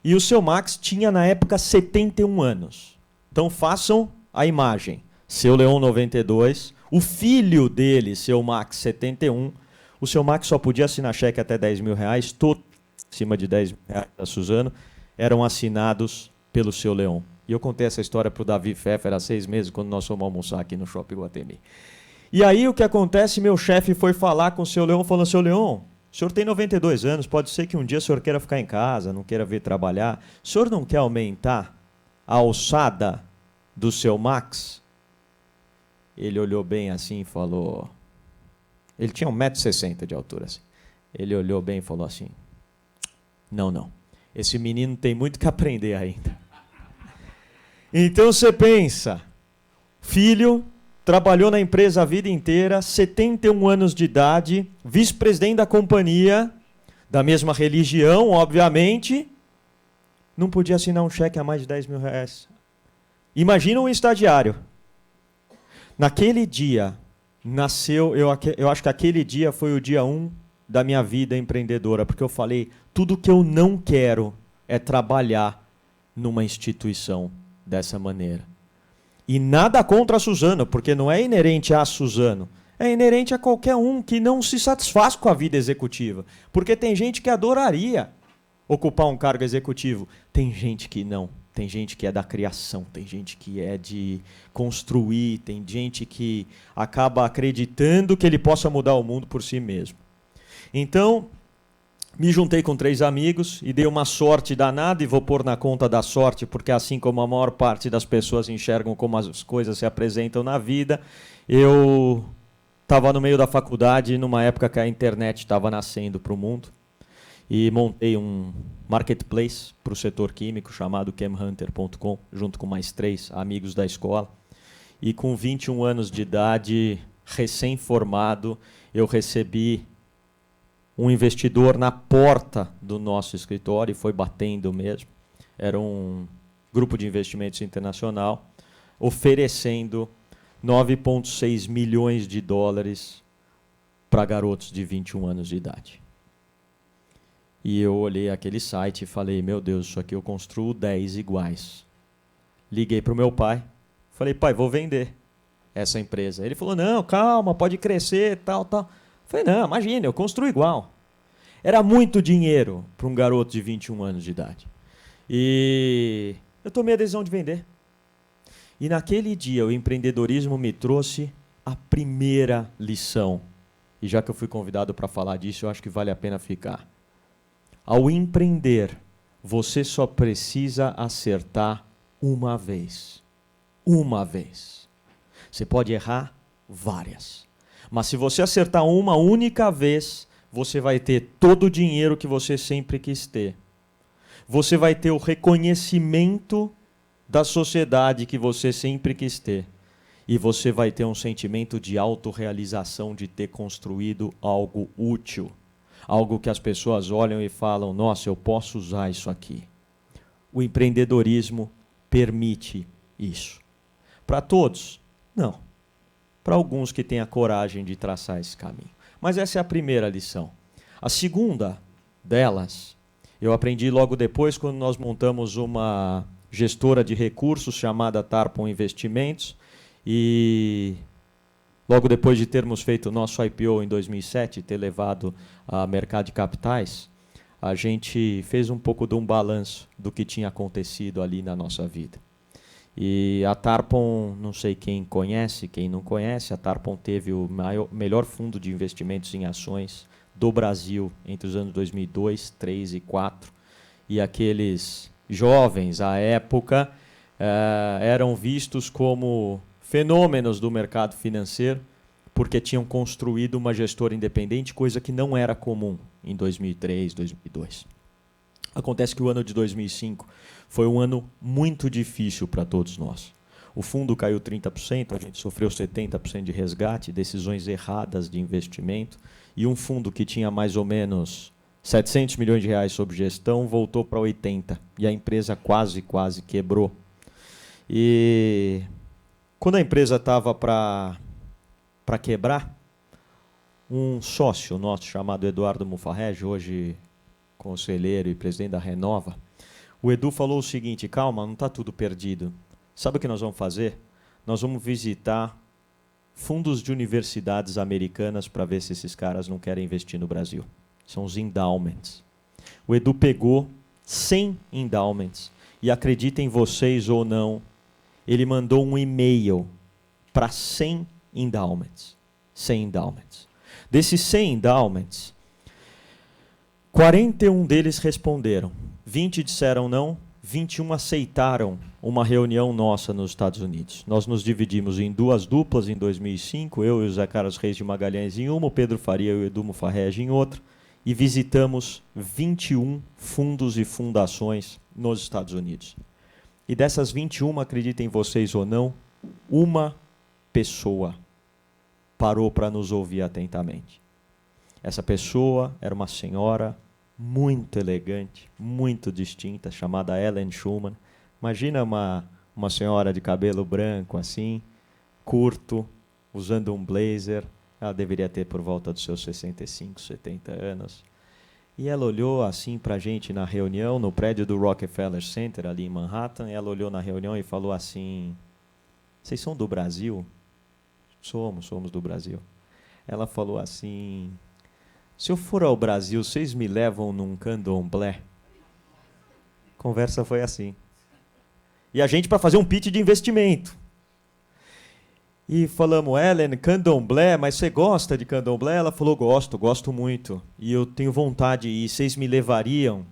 E o seu Max tinha, na época, 71 anos. Então façam a imagem. Seu Leon, 92. O filho dele, seu Max, 71. O seu Max só podia assinar cheque até R$10.000. Todo acima de R$10.000 da Suzano eram assinados pelo seu Leon. E eu contei essa história para o Davi Pfeffer há 6 meses, quando nós fomos almoçar aqui no Shopping Guatemi. E aí o que acontece, meu chefe foi falar com o seu Leon, falando, seu Leon, o senhor tem 92 anos, pode ser que um dia o senhor queira ficar em casa, não queira vir trabalhar. O senhor não quer aumentar a alçada do seu Max? Ele olhou bem assim e falou... Ele tinha 1,60 m de altura. Assim. Ele olhou bem e falou assim, não, esse menino tem muito que aprender ainda. Então você pensa, filho... Trabalhou na empresa a vida inteira, 71 anos de idade, vice-presidente da companhia, da mesma religião, obviamente, não podia assinar um cheque a mais de R$10.000. Imagina um estagiário. Naquele dia, nasceu, eu acho que aquele dia foi o dia 1 da minha vida empreendedora, porque eu falei, tudo que eu não quero é trabalhar numa instituição dessa maneira. E nada contra a Suzano, porque não é inerente a Suzano. É inerente a qualquer um que não se satisfaz com a vida executiva. Porque tem gente que adoraria ocupar um cargo executivo. Tem gente que não. Tem gente que é da criação, tem gente que é de construir, tem gente que acaba acreditando que ele possa mudar o mundo por si mesmo. Então... me juntei com 3 amigos e dei uma sorte danada, e vou pôr na conta da sorte, porque assim como a maior parte das pessoas enxergam como as coisas se apresentam na vida, eu estava no meio da faculdade, numa época que a internet estava nascendo para o mundo, e montei um marketplace para o setor químico chamado chemhunter.com, junto com mais 3 amigos da escola. E com 21 anos de idade, recém-formado, eu recebi um investidor na porta do nosso escritório, e foi batendo mesmo. Era um grupo de investimentos internacional, oferecendo $9,6 milhões para garotos de 21 anos de idade. E eu olhei aquele site e falei, meu Deus, isso aqui eu construo 10 iguais. Liguei para o meu pai, falei, pai, vou vender essa empresa. Ele falou, não, calma, pode crescer, tal. Falei, não, imagina, eu construo igual. Era muito dinheiro para um garoto de 21 anos de idade. E eu tomei a decisão de vender. E naquele dia o empreendedorismo me trouxe a primeira lição. E já que eu fui convidado para falar disso, eu acho que vale a pena ficar. Ao empreender, você só precisa acertar uma vez. Uma vez. Você pode errar várias. Mas se você acertar uma única vez, você vai ter todo o dinheiro que você sempre quis ter. Você vai ter o reconhecimento da sociedade que você sempre quis ter. E você vai ter um sentimento de autorrealização de ter construído algo útil. Algo que as pessoas olham e falam, nossa, eu posso usar isso aqui. O empreendedorismo permite isso. Para todos? Não. Para alguns que têm a coragem de traçar esse caminho. Mas essa é a primeira lição. A segunda delas, eu aprendi logo depois, quando nós montamos uma gestora de recursos chamada Tarpon Investimentos, e logo depois de termos feito o nosso IPO em 2007, ter levado a mercado de capitais, a gente fez um pouco de um balanço do que tinha acontecido ali na nossa vida. E a Tarpon, não sei quem conhece, quem não conhece, a Tarpon teve o melhor fundo de investimentos em ações do Brasil entre os anos 2002, 2003 e 2004. E aqueles jovens, à época, eram vistos como fenômenos do mercado financeiro, porque tinham construído uma gestora independente, coisa que não era comum em 2003, 2002. Acontece que o ano de 2005 foi um ano muito difícil para todos nós. O fundo caiu 30%, a gente sofreu 70% de resgate, decisões erradas de investimento, e um fundo que tinha mais ou menos 700 milhões de reais sob gestão voltou para 80, e a empresa quase quebrou. E quando a empresa estava para quebrar, um sócio nosso chamado Eduardo Mufarrege, hoje conselheiro e presidente da Renova, o Edu falou o seguinte: calma, não está tudo perdido. Sabe o que nós vamos fazer? Nós vamos visitar fundos de universidades americanas para ver se esses caras não querem investir no Brasil. São os endowments. O Edu pegou 100 endowments e, acreditem vocês ou não, ele mandou um e-mail para 100 endowments. 100 endowments. Desses 100 endowments, 41 deles responderam, 20 disseram não, 21 aceitaram uma reunião nossa nos Estados Unidos. Nós nos dividimos em duas duplas em 2005, eu e o Zé Carlos Reis de Magalhães em uma, o Pedro Faria e o Edu Mufarrege em outra, e visitamos 21 fundos e fundações nos Estados Unidos. E dessas 21, acreditem vocês ou não, uma pessoa parou para nos ouvir atentamente. Essa pessoa era uma senhora muito elegante, muito distinta, chamada Ellen Schuman. Imagina uma senhora de cabelo branco assim, curto, usando um blazer. Ela deveria ter por volta dos seus 65, 70 anos. E ela olhou assim para a gente na reunião, no prédio do Rockefeller Center, ali em Manhattan. Ela olhou na reunião e falou assim: vocês são do Brasil? Somos do Brasil. Ela falou assim: se eu for ao Brasil, vocês me levam num candomblé? A conversa foi assim. E a gente para fazer um pitch de investimento. E falamos: Ellen, candomblé, mas você gosta de candomblé? Ela falou: gosto muito. E eu tenho vontade, e vocês me levariam?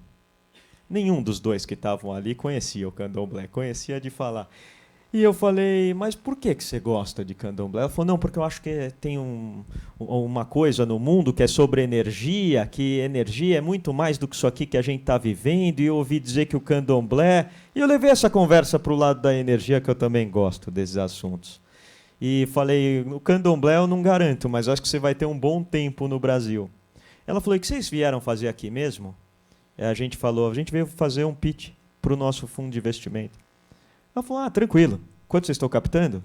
Nenhum dos dois que estavam ali conhecia o candomblé, conhecia de falar. E eu falei: mas por que você gosta de candomblé? Ela falou: não, porque eu acho que tem uma coisa no mundo que é sobre energia, que energia é muito mais do que isso aqui que a gente está vivendo, e eu ouvi dizer que o candomblé... E eu levei essa conversa para o lado da energia, que eu também gosto desses assuntos. E falei: o candomblé eu não garanto, mas acho que você vai ter um bom tempo no Brasil. Ela falou: e o que vocês vieram fazer aqui mesmo? A gente falou: a gente veio fazer um pitch para o nosso fundo de investimento. Ela falou: tranquilo. Quanto vocês estão captando?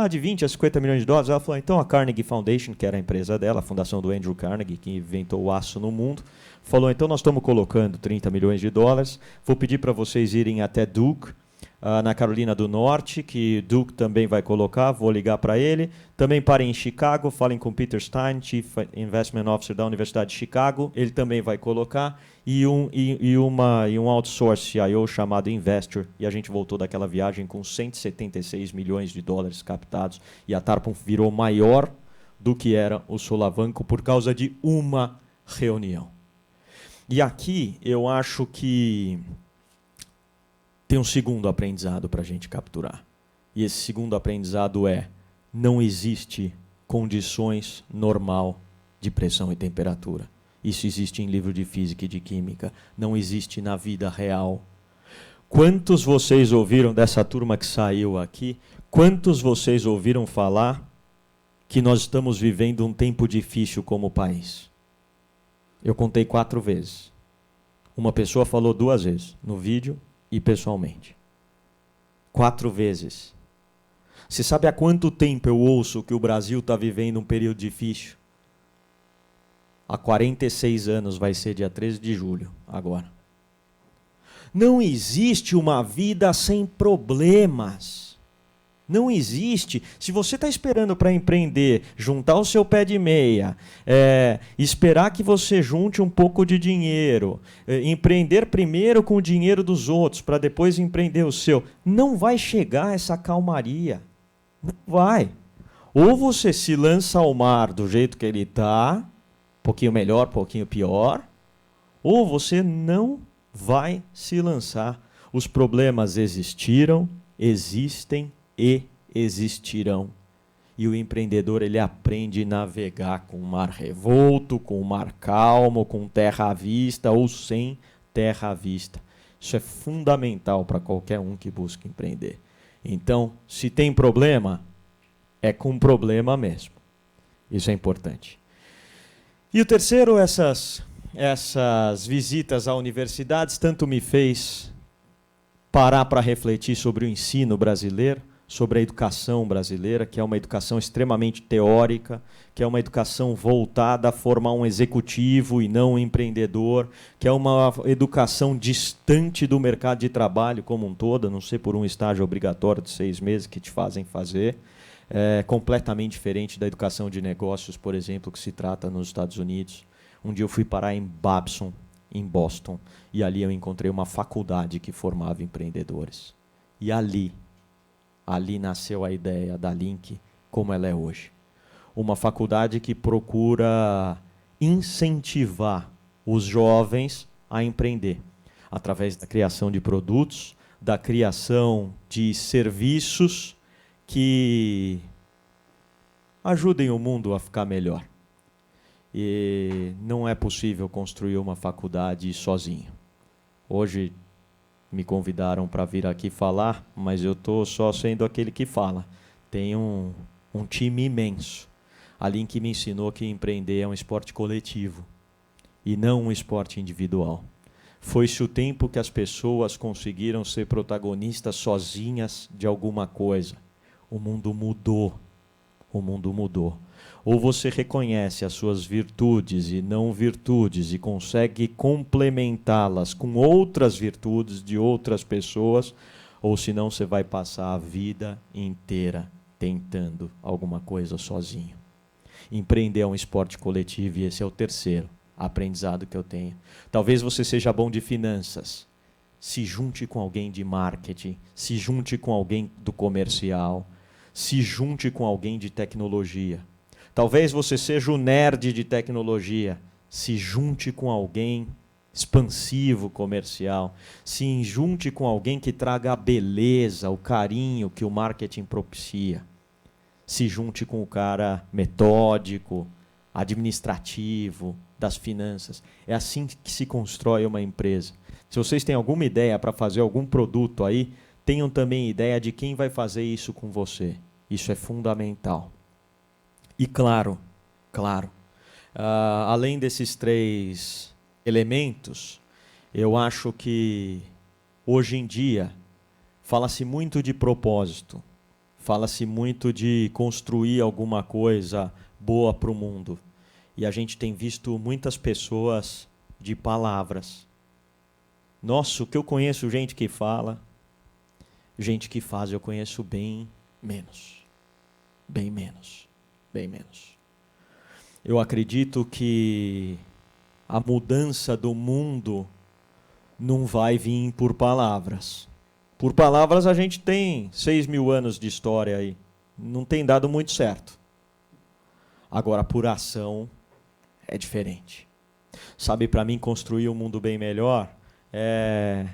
De 20 a 50 milhões de dólares. Ela falou: então a Carnegie Foundation, que era a empresa dela, a fundação do Andrew Carnegie, que inventou o aço no mundo, falou: então nós estamos colocando 30 milhões de dólares. Vou pedir para vocês irem até Duke, na Carolina do Norte, que Duke também vai colocar, vou ligar para ele. Também parem em Chicago, falem com Peter Stein, Chief Investment Officer da Universidade de Chicago, ele também vai colocar, e um outsource CIO chamado Investor, e a gente voltou daquela viagem com 176 milhões de dólares captados, e a Tarpon virou maior do que era o Solavanco por causa de uma reunião. E aqui eu acho que tem um segundo aprendizado para a gente capturar. E esse segundo aprendizado é: não existe condições normal de pressão e temperatura. Isso existe em livro de física e de química. Não existe na vida real. Quantos vocês ouviram dessa turma que saiu aqui? Quantos vocês ouviram falar que nós estamos vivendo um tempo difícil como país? Eu contei 4 vezes. Uma pessoa falou 2 vezes, no vídeo e pessoalmente. 4 vezes. Você sabe há quanto tempo eu ouço que o Brasil está vivendo um período difícil? Há 46 anos, vai ser dia 13 de julho, agora. Não existe uma vida sem problemas. Não existe. Se você está esperando para empreender, juntar o seu pé de meia, esperar que você junte um pouco de dinheiro, empreender primeiro com o dinheiro dos outros, para depois empreender o seu, não vai chegar essa calmaria. Não vai. Ou você se lança ao mar do jeito que ele está, um pouquinho melhor, um pouquinho pior, ou você não vai se lançar. Os problemas existiram, existem e existirão. E o empreendedor, ele aprende a navegar com o mar revolto, com o mar calmo, com terra à vista ou sem terra à vista. Isso é fundamental para qualquer um que busca empreender. Então, se tem problema, é com problema mesmo. Isso é importante. E o terceiro, essas visitas a universidades tanto me fez parar para refletir sobre o ensino brasileiro, sobre a educação brasileira, que é uma educação extremamente teórica, que é uma educação voltada a formar um executivo e não um empreendedor, que é uma educação distante do mercado de trabalho como um todo, a não ser por um estágio obrigatório de 6 meses que te fazem fazer, é completamente diferente da educação de negócios, por exemplo, que se trata nos Estados Unidos. Um dia eu fui parar em Babson, em Boston, e ali eu encontrei uma faculdade que formava empreendedores. E ali nasceu a ideia da Link como ela é hoje. Uma faculdade que procura incentivar os jovens a empreender, através da criação de produtos, da criação de serviços que ajudem o mundo a ficar melhor. E não é possível construir uma faculdade sozinho. Hoje me convidaram para vir aqui falar, mas eu estou só sendo aquele que fala. Tem um time imenso. A Link me ensinou que empreender é um esporte coletivo e não um esporte individual. Foi-se o tempo que as pessoas conseguiram ser protagonistas sozinhas de alguma coisa. O mundo mudou. O mundo mudou. Ou você reconhece as suas virtudes e não virtudes e consegue complementá-las com outras virtudes de outras pessoas, ou senão você vai passar a vida inteira tentando alguma coisa sozinho. Empreender é um esporte coletivo e esse é o terceiro aprendizado que eu tenho. Talvez você seja bom de finanças. Se junte com alguém de marketing, se junte com alguém do comercial, se junte com alguém de tecnologia. Talvez você seja o nerd de tecnologia. Se junte com alguém expansivo comercial. Se junte com alguém que traga a beleza, o carinho que o marketing propicia. Se junte com o cara metódico, administrativo, das finanças. É assim que se constrói uma empresa. Se vocês têm alguma ideia para fazer algum produto aí, tenham também ideia de quem vai fazer isso com você. Isso é fundamental. E claro, além desses 3 elementos, eu acho que hoje em dia fala-se muito de propósito, fala-se muito de construir alguma coisa boa para o mundo. E a gente tem visto muitas pessoas de palavras. Nossa, o que eu conheço gente que fala, gente que faz eu conheço bem menos. Bem menos. Bem menos. Eu acredito que a mudança do mundo não vai vir por palavras. Por palavras a gente tem 6.000 anos de história aí. Não tem dado muito certo. Agora, por ação é diferente. Sabe, para mim, construir um mundo bem melhor é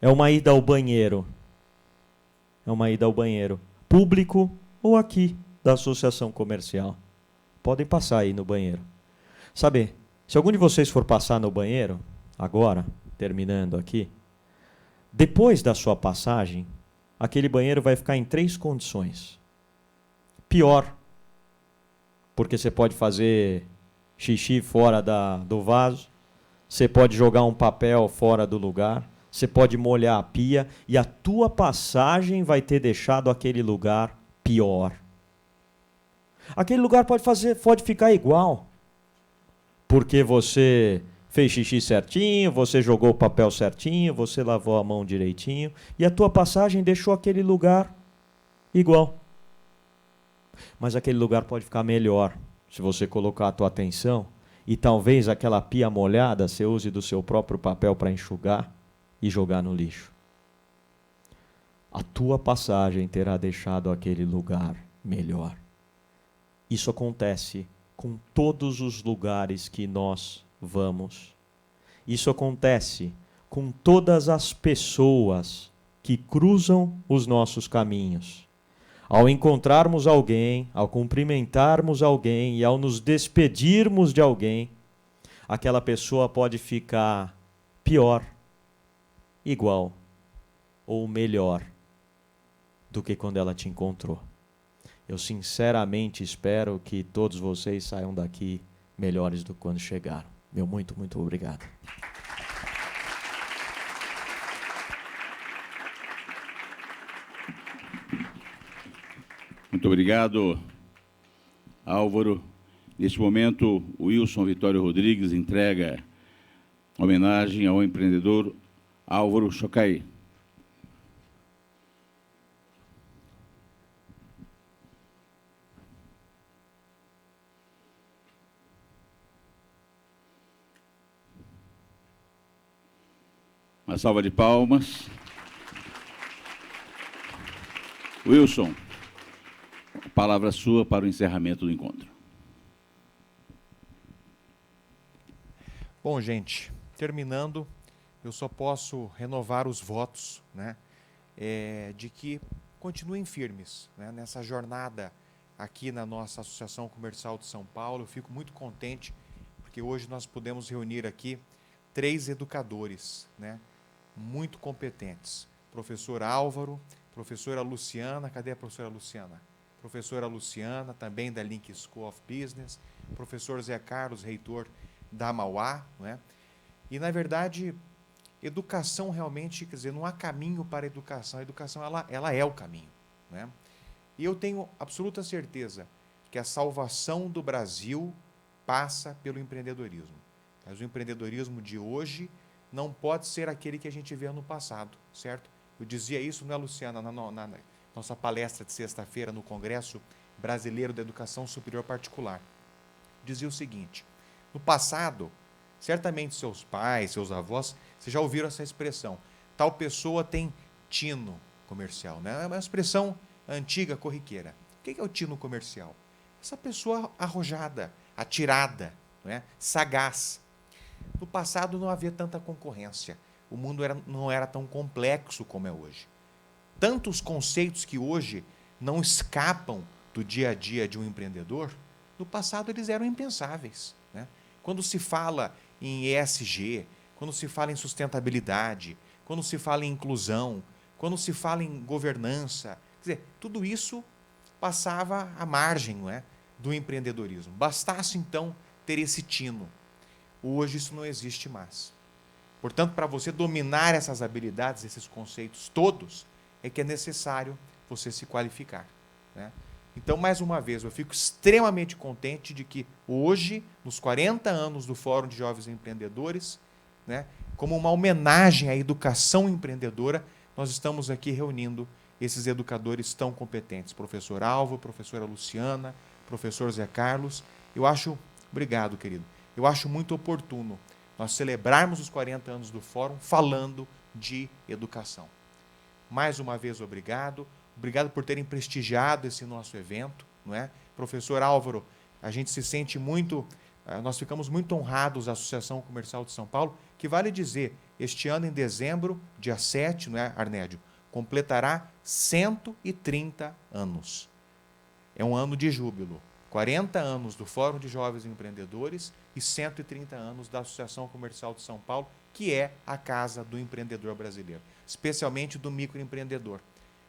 uma ida ao banheiro. É uma ida ao banheiro. Público ou aqui, da associação comercial. Podem passar aí no banheiro. Sabe, se algum de vocês for passar no banheiro, agora, terminando aqui, depois da sua passagem, aquele banheiro vai ficar em 3 condições. Pior, porque você pode fazer xixi fora do vaso, você pode jogar um papel fora do lugar, você pode molhar a pia e a tua passagem vai ter deixado aquele lugar pior. Aquele lugar pode ficar igual, porque você fez xixi certinho, você jogou o papel certinho, você lavou a mão direitinho, e a tua passagem deixou aquele lugar igual. Mas aquele lugar pode ficar melhor, se você colocar a tua atenção, e talvez aquela pia molhada você use do seu próprio papel para enxugar e jogar no lixo. A tua passagem terá deixado aquele lugar melhor. Isso acontece com todos os lugares que nós vamos. Isso acontece com todas as pessoas que cruzam os nossos caminhos. Ao encontrarmos alguém, ao cumprimentarmos alguém e ao nos despedirmos de alguém, aquela pessoa pode ficar pior, igual ou melhor do que quando ela te encontrou. Eu sinceramente espero que todos vocês saiam daqui melhores do que quando chegaram. Meu muito, muito obrigado. Muito obrigado, Álvaro. Neste momento, o Wilson Vitório Rodrigues entrega homenagem ao empreendedor Álvaro Chocai. Uma salva de palmas. Wilson, a palavra sua para o encerramento do encontro. Bom, gente, terminando, eu só posso renovar os votos, né, de que continuem firmes, né, nessa jornada aqui na nossa Associação Comercial de São Paulo. Eu fico muito contente porque hoje nós pudemos reunir aqui 3 educadores, né, muito competentes. Professor Álvaro, professora Luciana, cadê a professora Luciana? Professora Luciana, também da Link School of Business, professor Zé Carlos, reitor da Mauá, né? E, na verdade, educação realmente, quer dizer, não há caminho para a educação ela é o caminho, né? E eu tenho absoluta certeza que a salvação do Brasil passa pelo empreendedorismo. Mas o empreendedorismo de hoje não pode ser aquele que a gente vê no passado, certo? Eu dizia isso, né, Luciana, na nossa palestra de sexta-feira no Congresso Brasileiro da Educação Superior Particular. Dizia o seguinte: no passado, certamente seus pais, seus avós, vocês já ouviram essa expressão, tal pessoa tem tino comercial, né? É uma expressão antiga, corriqueira. O que é o tino comercial? Essa pessoa arrojada, atirada, né? Sagaz. No passado não havia tanta concorrência. O mundo não era tão complexo como é hoje. Tantos conceitos que hoje não escapam do dia a dia de um empreendedor, no passado eles eram impensáveis, né? Quando se fala em ESG, quando se fala em sustentabilidade, quando se fala em inclusão, quando se fala em governança, quer dizer, tudo isso passava à margem, não é, do empreendedorismo. Bastasse, então, ter esse tino. Hoje isso não existe mais. Portanto, para você dominar essas habilidades, esses conceitos todos, é que é necessário você se qualificar, né? Então, mais uma vez, eu fico extremamente contente de que hoje, nos 40 anos do Fórum de Jovens Empreendedores, né, como uma homenagem à educação empreendedora, nós estamos aqui reunindo esses educadores tão competentes. Professor Álvaro, professora Luciana, professor Zé Carlos. Obrigado, querido. Eu acho muito oportuno nós celebrarmos os 40 anos do Fórum falando de educação. Mais uma vez, obrigado. Obrigado por terem prestigiado esse nosso evento, não é? Professor Álvaro, a gente se sente muito, nós ficamos muito honrados, a Associação Comercial de São Paulo, que vale dizer, este ano em dezembro, dia 7, não é, Arnédio, completará 130 anos. É um ano de júbilo. 40 anos do Fórum de Jovens Empreendedores e 130 anos da Associação Comercial de São Paulo, que é a casa do empreendedor brasileiro, especialmente do microempreendedor.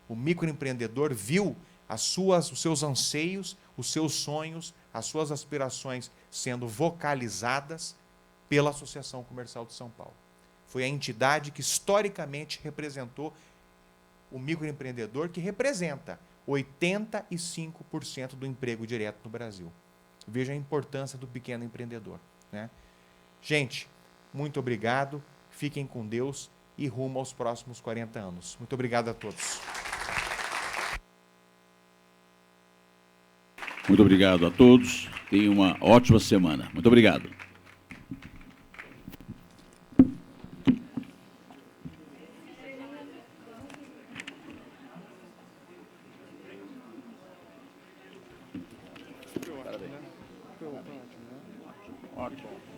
O microempreendedor viu os seus anseios, os seus sonhos, as suas aspirações sendo vocalizadas pela Associação Comercial de São Paulo. Foi a entidade que historicamente representou o microempreendedor, que representa 85% do emprego direto no Brasil. Veja a importância do pequeno empreendedor, né? Gente, muito obrigado, fiquem com Deus e rumo aos próximos 40 anos. Muito obrigado a todos. Muito obrigado a todos. Tenham uma ótima semana. Muito obrigado. Ótimo.